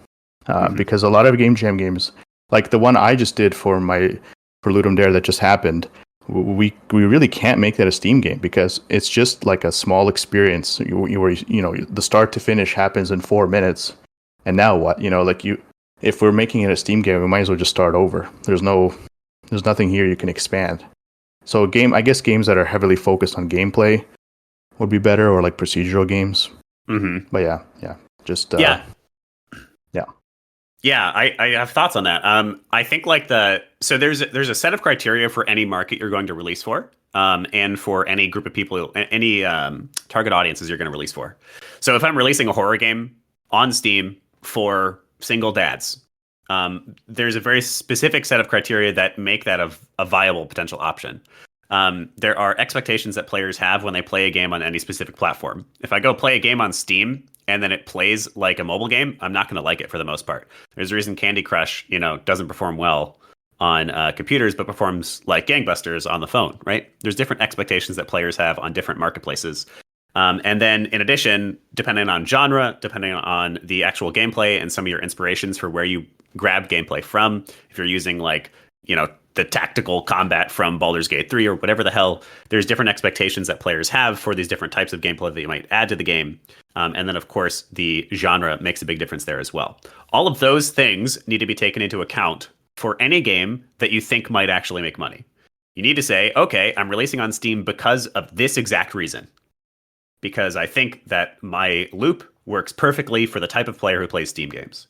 because a lot of game jam games, like the one I just did for Ludum Dare that just happened, we really can't make that a Steam game because it's just like a small experience where the start to finish happens in 4 minutes, and now what? If we're making it a Steam game, we might as well just start over. There's nothing here you can expand. So I guess games that are heavily focused on gameplay would be better, or like procedural games. Mm-hmm. But yeah, just Yeah, I have thoughts on that. I think there's a set of criteria for any market you're going to release for, and for any group of people, any target audiences you're going to release for. So if I'm releasing a horror game on Steam for single dads, there's a very specific set of criteria that make that a viable potential option. There are expectations that players have when they play a game on any specific platform. If I go play a game on Steam and then it plays like a mobile game, I'm not going to like it for the most part. There's a reason Candy Crush, doesn't perform well on computers, but performs like gangbusters on the phone, right? There's different expectations that players have on different marketplaces. And then in addition, depending on genre, depending on the actual gameplay and some of your inspirations for where you grab gameplay from, if you're using the tactical combat from Baldur's Gate 3 or whatever the hell, there's different expectations that players have for these different types of gameplay that you might add to the game. And then, of course, the genre makes a big difference there as well. All of those things need to be taken into account for any game that you think might actually make money. You need to say, okay, I'm releasing on Steam because of this exact reason. Because I think that my loop works perfectly for the type of player who plays Steam games.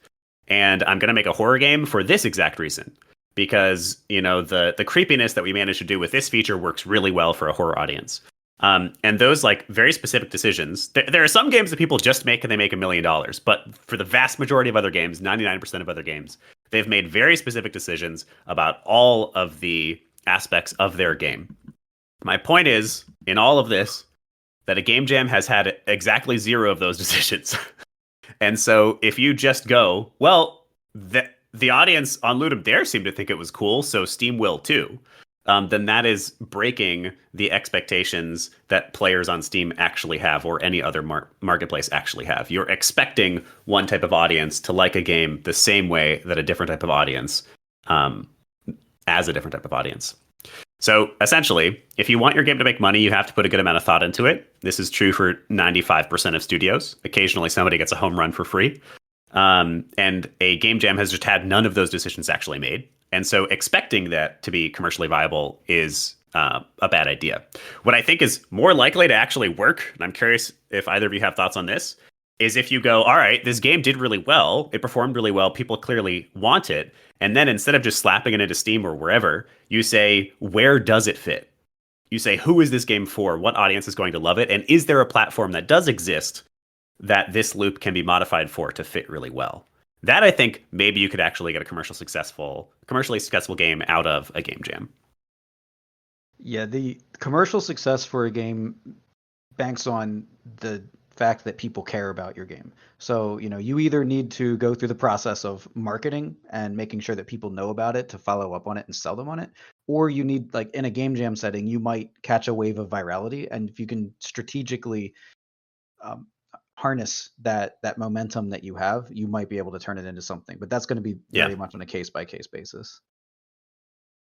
And I'm going to make a horror game for this exact reason. Because, the creepiness that we managed to do with this feature works really well for a horror audience. And those like very specific decisions, there are some games that people just make and they make $1 million. But for the vast majority of other games, 99% of other games, they've made very specific decisions about all of the aspects of their game. My point is, in all of this, that a game jam has had exactly 0 of those decisions. And so if you just go, well, the audience on Ludum Dare seemed to think it was cool, so Steam will too. Then that is breaking the expectations that players on Steam actually have, or any other marketplace actually have. You're expecting one type of audience to like a game the same way that a different type of audience as a different type of audience. So essentially, if you want your game to make money, you have to put a good amount of thought into it. This is true for 95% of studios. Occasionally, somebody gets a home run for free. And a game jam has just had none of those decisions actually made. And so expecting that to be commercially viable is a bad idea. What I think is more likely to actually work, and I'm curious if either of you have thoughts on this, is if you go, all right, this game did really well, it performed really well, people clearly want it, and then instead of just slapping it into Steam or wherever, you say, where does it fit? You say, who is this game for? What audience is going to love it? And is there a platform that does exist that this loop can be modified for to fit really well? That, I think, maybe you could actually get a commercially successful game out of a game jam. Yeah, the commercial success for a game banks on the fact that people care about your game. So, you either need to go through the process of marketing and making sure that people know about it to follow up on it and sell them on it, or you need, like in a game jam setting, you might catch a wave of virality, and if you can strategically harness that momentum that you have, you might be able to turn it into something. But that's going to be very much on a case by case basis.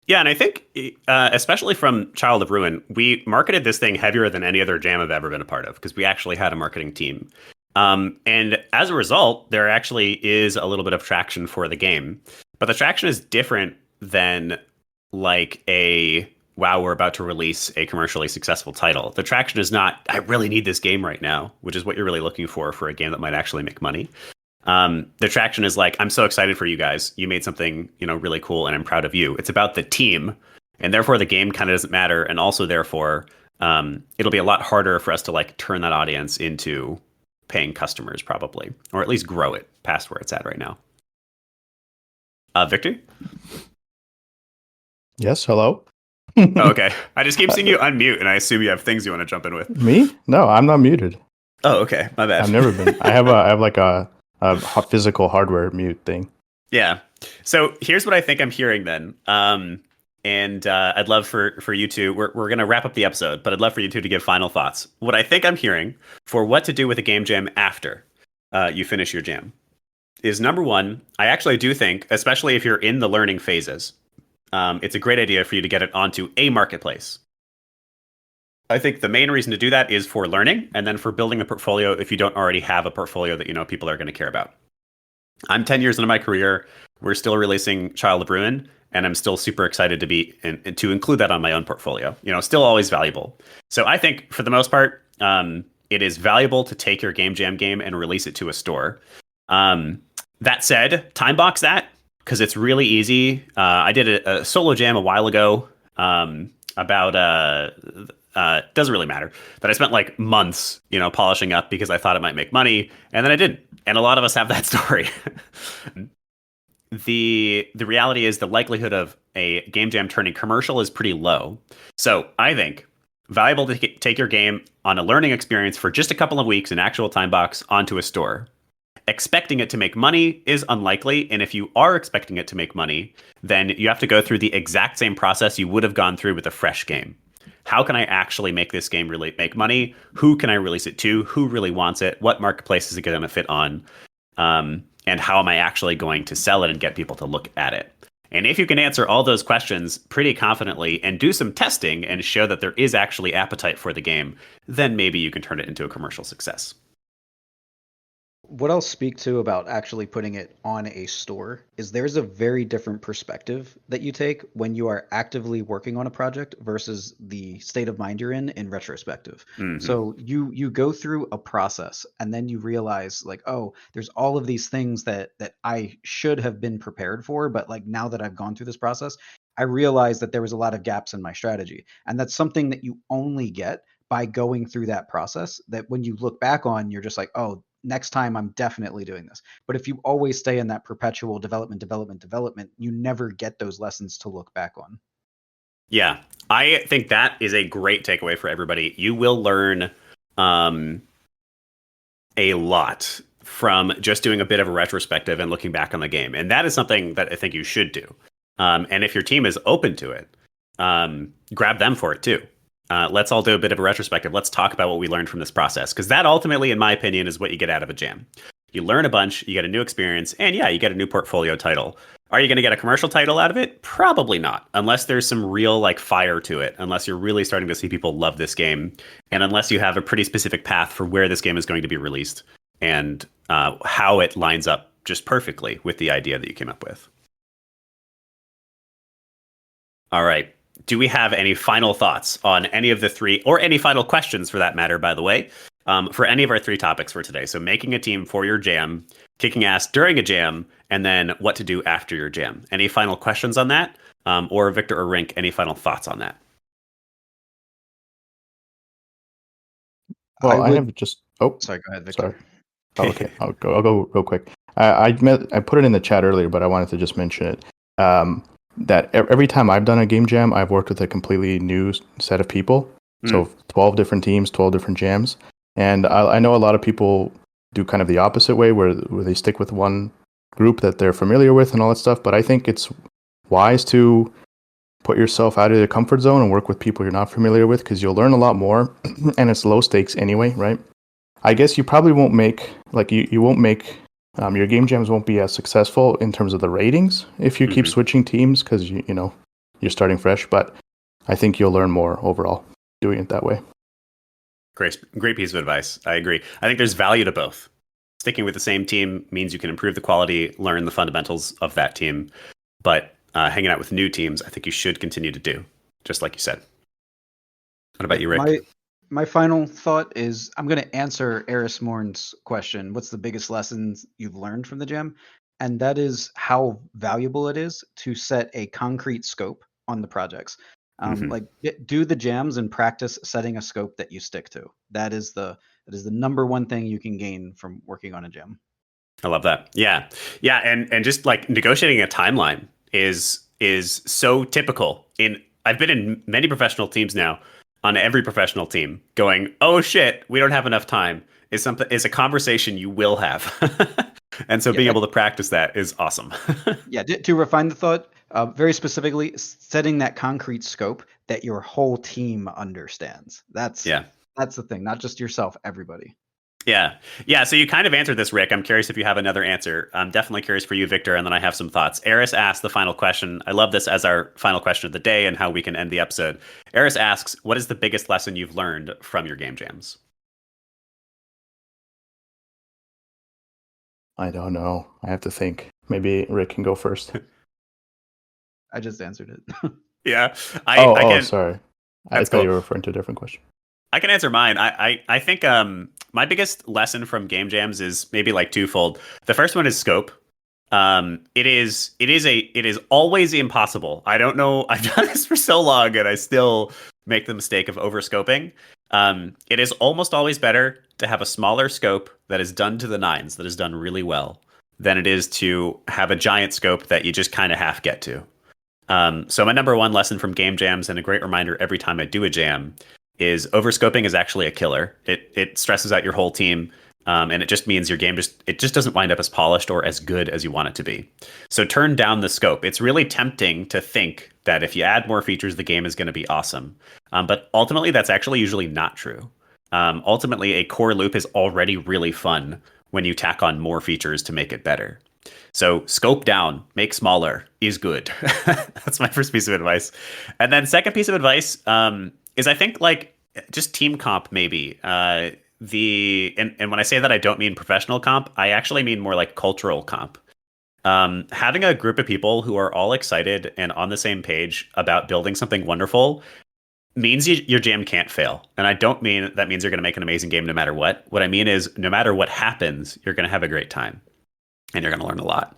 Yeah, and I think, especially from Child of Ruin, we marketed this thing heavier than any other jam I've ever been a part of, because we actually had a marketing team. And as a result, there actually is a little bit of traction for the game. But the traction is different than like wow, we're about to release a commercially successful title. The traction is not, I really need this game right now, which is what you're really looking for a game that might actually make money. The traction is like, I'm so excited for you guys. You made something, really cool, and I'm proud of you. It's about the team, and therefore the game kind of doesn't matter. And also, therefore, it'll be a lot harder for us to like turn that audience into paying customers, probably, or at least grow it past where it's at right now. Victor? Yes, hello? Oh, okay. I just keep seeing you unmute, and I assume you have things you want to jump in with. Me? No, I'm not muted. Oh, okay. My bad. I've never been. I have like a physical hardware mute thing. Yeah. So here's what I think I'm hearing then. And I'd love for you two, we're going to wrap up the episode, but I'd love for you two to give final thoughts. What I think I'm hearing for what to do with a game jam after you finish your jam is, number one, I actually do think, especially if you're in the learning phases, it's a great idea for you to get it onto a marketplace. I think the main reason to do that is for learning, and then for building a portfolio if you don't already have a portfolio that people are going to care about. I'm 10 years into my career. We're still releasing Child of Ruin, and I'm still super excited to be and to include that on my own portfolio. Still always valuable. So I think for the most part, it is valuable to take your game jam game and release it to a store. That said, time box that, because it's really easy. I did a solo jam a while ago about doesn't really matter, but I spent like months, polishing up because I thought it might make money, and then I didn't. And a lot of us have that story. The reality is the likelihood of a game jam turning commercial is pretty low. So I think valuable to take your game on a learning experience for just a couple of weeks in actual time box onto a store. Expecting it to make money is unlikely, and if you are expecting it to make money, then you have to go through the exact same process you would have gone through with a fresh game. How can I actually make this game really make money? Who can I release it to? Who really wants it? What marketplace is it going to fit on? And how am I actually going to sell it and get people to look at it? And if you can answer all those questions pretty confidently and do some testing and show that there is actually appetite for the game, then maybe you can turn it into a commercial success. what I'll speak to about actually putting it on a store is there's a very different perspective that you take when you are actively working on a project versus the state of mind you're in retrospective. Mhm. So you go through a process and then you realize like, oh, there's all of these things that I should have been prepared for, but like now that I've gone through this process, I realized that there was a lot of gaps in my strategy. And that's something that you only get by going through that process, that when you look back on, you're just like, oh, next time I'm definitely doing this. But if you always stay in that perpetual development, you never get those lessons to look back on. Yeah, I think that is a great takeaway for everybody. You will learn a lot from just doing a bit of a retrospective and looking back on the game. And that is something that I think you should do. And if your team is open to it, grab them for it too. Let's all do a bit of a retrospective. Let's talk about what we learned from this process. Because that ultimately, in my opinion, is what you get out of a jam. You learn a bunch, you get a new experience, and yeah, you get a new portfolio title. Are you going to get a commercial title out of it? Probably not, unless there's some real like fire to it, unless you're really starting to see people love this game, and unless you have a pretty specific path for where this game is going to be released and how it lines up just perfectly with the idea that you came up with. All right. Do we have any final thoughts on any of the three, or any final questions for that matter, by the way, for any of our three topics for today? So making a team for your jam, kicking ass during a jam, and then what to do after your jam. Any final questions on that? Or Victor or Rink, any final thoughts on that? Well, I have just. Oh, Sorry, go ahead, Victor. sorry. Oh, okay, I'll go real quick. I put it in the chat earlier, but I wanted to just mention it. That every time I've done a game jam, I've worked with a completely new set of people. So 12 different teams, 12 different jams. And I know a lot of people do kind of the opposite way, where they stick with one group that they're familiar with and all that stuff. But I think it's wise to put yourself out of your comfort zone and work with people you're not familiar with, because you'll learn a lot more, and it's low stakes anyway, right? I guess you probably won't make, like, you won't make, your game jams won't be as successful in terms of the ratings if you keep switching teams, because you know you're starting fresh. But I think you'll learn more overall doing it that way. Great piece of advice. I agree. I think there's value to both. Sticking with the same team means you can improve the quality, learn the fundamentals of that team. But hanging out with new teams, I think you should continue to do, just like you said. What about you, Rick? My final thought is I'm going to answer Eris Morn's question. What's the biggest lessons you've learned from the jam? And that is how valuable it is to set a concrete scope on the projects. Like do the jams and practice setting a scope that you stick to. That is the number one thing you can gain from working on a jam. I love that. Yeah. And just like negotiating a timeline is so typical. I've been in many professional teams now. On every professional team, going, oh shit, we don't have enough time, is a conversation you will have. And so being able to practice that is awesome. Yeah, to refine the thought, very specifically, setting that concrete scope that your whole team understands. That's the thing, not just yourself, everybody. Yeah. So you kind of answered this, Rick. I'm curious if you have another answer. I'm definitely curious for you, Victor, and then I have some thoughts. Eris asked the final question. I love this as our final question of the day and how we can end the episode. Eris asks, what is the biggest lesson you've learned from your game jams? I don't know. I have to think. Maybe Rick can go first. I just answered it. Yeah. Sorry. I thought you were referring to a different question. I can answer mine. I think my biggest lesson from game jams is maybe like twofold. The first one is scope. It is always impossible. I don't know. I've done this for so long and I still make the mistake of overscoping. It is almost always better to have a smaller scope that is done to the nines, that is done really well, than it is to have a giant scope that you just kind of half get to. So my number one lesson from game jams, and a great reminder every time I do a jam, is overscoping is actually a killer. It stresses out your whole team, and it just means your game just doesn't wind up as polished or as good as you want it to be. So turn down the scope. It's really tempting to think that if you add more features, the game is going to be awesome. But ultimately, that's actually usually not true. Ultimately, a core loop is already really fun when you tack on more features to make it better. So scope down, make smaller is good. That's my first piece of advice. And then second piece of advice is I think like just team comp maybe. and when I say that, I don't mean professional comp. I actually mean more like cultural comp. Having a group of people who are all excited and on the same page about building something wonderful means your jam can't fail. And I don't mean that means you're going to make an amazing game no matter what. What I mean is no matter what happens, you're going to have a great time and you're going to learn a lot.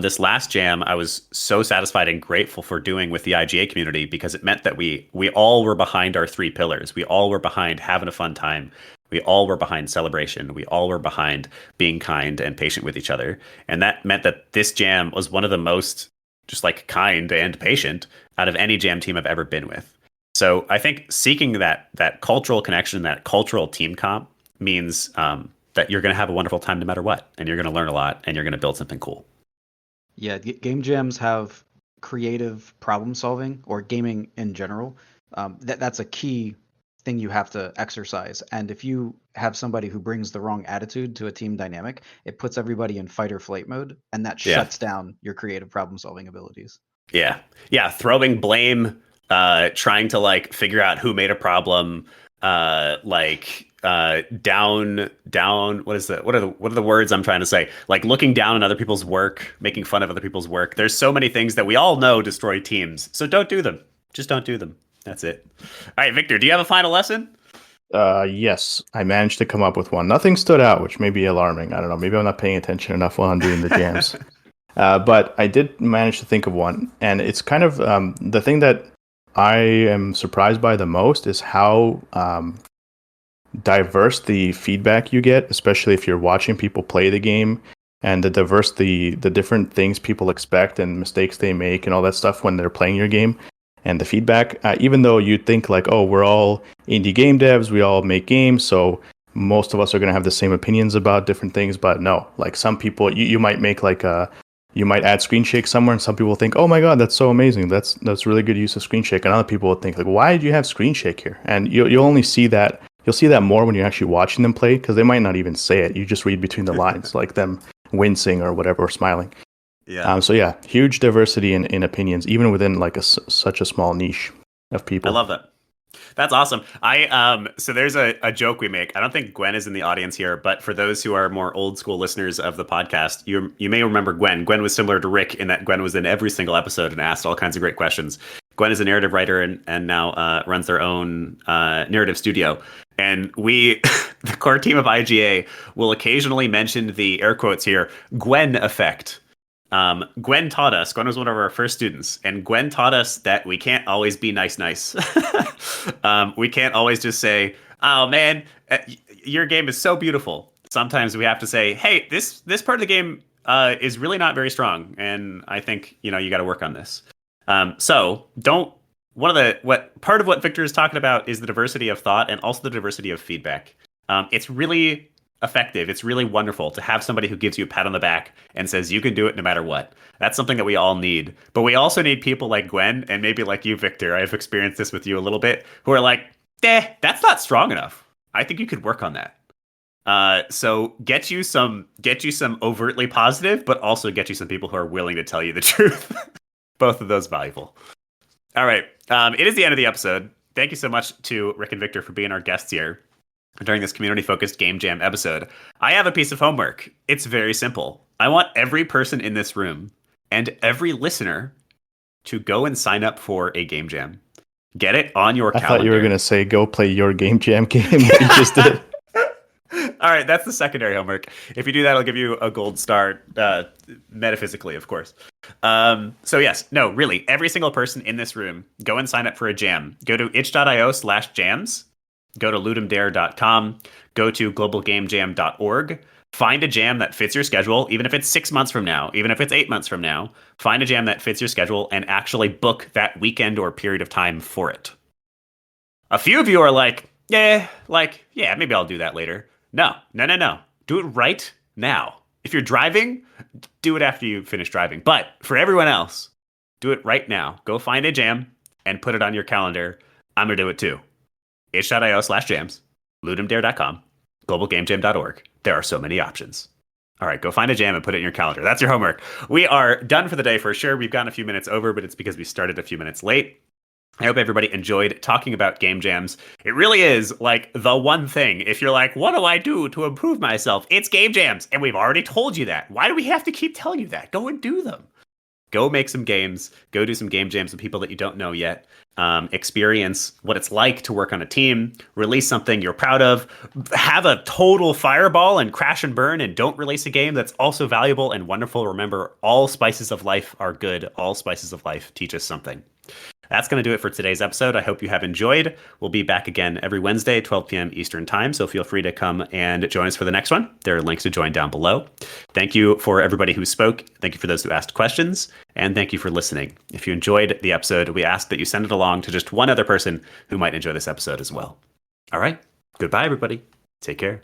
This last jam, I was so satisfied and grateful for doing with the IGA community because it meant that we all were behind our 3 pillars. We all were behind having a fun time. We all were behind celebration. We all were behind being kind and patient with each other. And that meant that this jam was one of the most just like kind and patient out of any jam team I've ever been with. So I think seeking that cultural connection, that cultural team comp means that you're going to have a wonderful time no matter what. And you're going to learn a lot and you're going to build something cool. Yeah, game jams have creative problem solving, or gaming in general. That's a key thing you have to exercise. And if you have somebody who brings the wrong attitude to a team dynamic, it puts everybody in fight or flight mode, and that shuts down your creative problem solving abilities. Yeah. Throwing blame, trying to like figure out who made a problem, down what are the words I'm trying to say, like looking down on other people's work, making fun of other people's work. There's so many things that we all know destroy teams, so don't do them. Just don't do them. That's it. All right, Victor, do you have a final lesson? Yes, I managed to come up with one. Nothing stood out, which may be alarming. I don't know, maybe I'm not paying attention enough while I'm doing the jams. But I did manage to think of one, and it's kind of the thing that I am surprised by the most is how diverse the feedback you get, especially if you're watching people play the game, and the different things people expect and mistakes they make and all that stuff when they're playing your game. And the feedback, even though you think like, oh, we're all indie game devs, we all make games, so most of us are going to have the same opinions about different things, but no, like some people, you might make like you might add screen shake somewhere, and some people will think, oh my god, that's so amazing, that's really good use of screen shake, and other people will think like, why did you have screen shake here? And you'll only see that. You'll see that more when you're actually watching them play, because they might not even say it. You just read between the lines, like them wincing or whatever, or smiling. Yeah. So yeah, huge diversity in opinions, even within like such a small niche of people. I love that. That's awesome. So there's a joke we make. I don't think Gwen is in the audience here, but for those who are more old school listeners of the podcast, you may remember Gwen. Gwen was similar to Rick in that Gwen was in every single episode and asked all kinds of great questions. Gwen is a narrative writer and now runs their own narrative studio. And we, the core team of IGA, will occasionally mention the air quotes here, Gwen effect. Gwen taught us, Gwen was one of our first students, and Gwen taught us that we can't always be nice. We can't always just say, oh man, your game is so beautiful. Sometimes we have to say, hey, this part of the game is really not very strong, and I think, you got to work on this. So part of what Victor is talking about is the diversity of thought and also the diversity of feedback. It's really effective. It's really wonderful to have somebody who gives you a pat on the back and says you can do it no matter what. That's something that we all need. But we also need people like Gwen and maybe like you, Victor. I've experienced this with you a little bit, who are like, that's not strong enough. I think you could work on that. So get you some overtly positive, but also get you some people who are willing to tell you the truth. Both of those valuable. All right. It is the end of the episode. Thank you so much to Rick and Victor for being our guests here during this community-focused Game Jam episode. I have a piece of homework. It's very simple. I want every person in this room and every listener to go and sign up for a Game Jam. Get it on your calendar. I thought you were going to say, go play your Game Jam game that you just did. All right, that's the secondary homework. If you do that, I'll give you a gold star, metaphysically, of course. So yes, no, really, every single person in this room, go and sign up for a jam. Go to itch.io/jams. Go to ludumdare.com, go to globalgamejam.org, find a jam that fits your schedule, even if it's 6 months from now, even if it's 8 months from now, find a jam that fits your schedule and actually book that weekend or period of time for it. A few of you are like, yeah, maybe I'll do that later. No. Do it right now. If you're driving, do it after you finish driving. But for everyone else, do it right now. Go find a jam and put it on your calendar. I'm going to do it too. itch.io/jams, ludumdare.com, globalgamejam.org. There are so many options. All right, go find a jam and put it in your calendar. That's your homework. We are done for the day for sure. We've gotten a few minutes over, but it's because we started a few minutes late. I hope everybody enjoyed talking about game jams. It really is like the one thing. If you're like, what do I do to improve myself? It's game jams. And we've already told you that. Why do we have to keep telling you that? Go and do them. Go make some games. Go do some game jams with people that you don't know yet. Experience what it's like to work on a team. Release something you're proud of. Have a total fireball and crash and burn, and don't release a game that's also valuable and wonderful. Remember, all spices of life are good. All spices of life teach us something. That's going to do it for today's episode. I hope you have enjoyed. We'll be back again every Wednesday, 12 p.m. Eastern Time, so feel free to come and join us for the next one. There are links to join down below. Thank you for everybody who spoke. Thank you for those who asked questions, and thank you for listening. If you enjoyed the episode, we ask that you send it along to just one other person who might enjoy this episode as well. All right. Goodbye, everybody. Take care.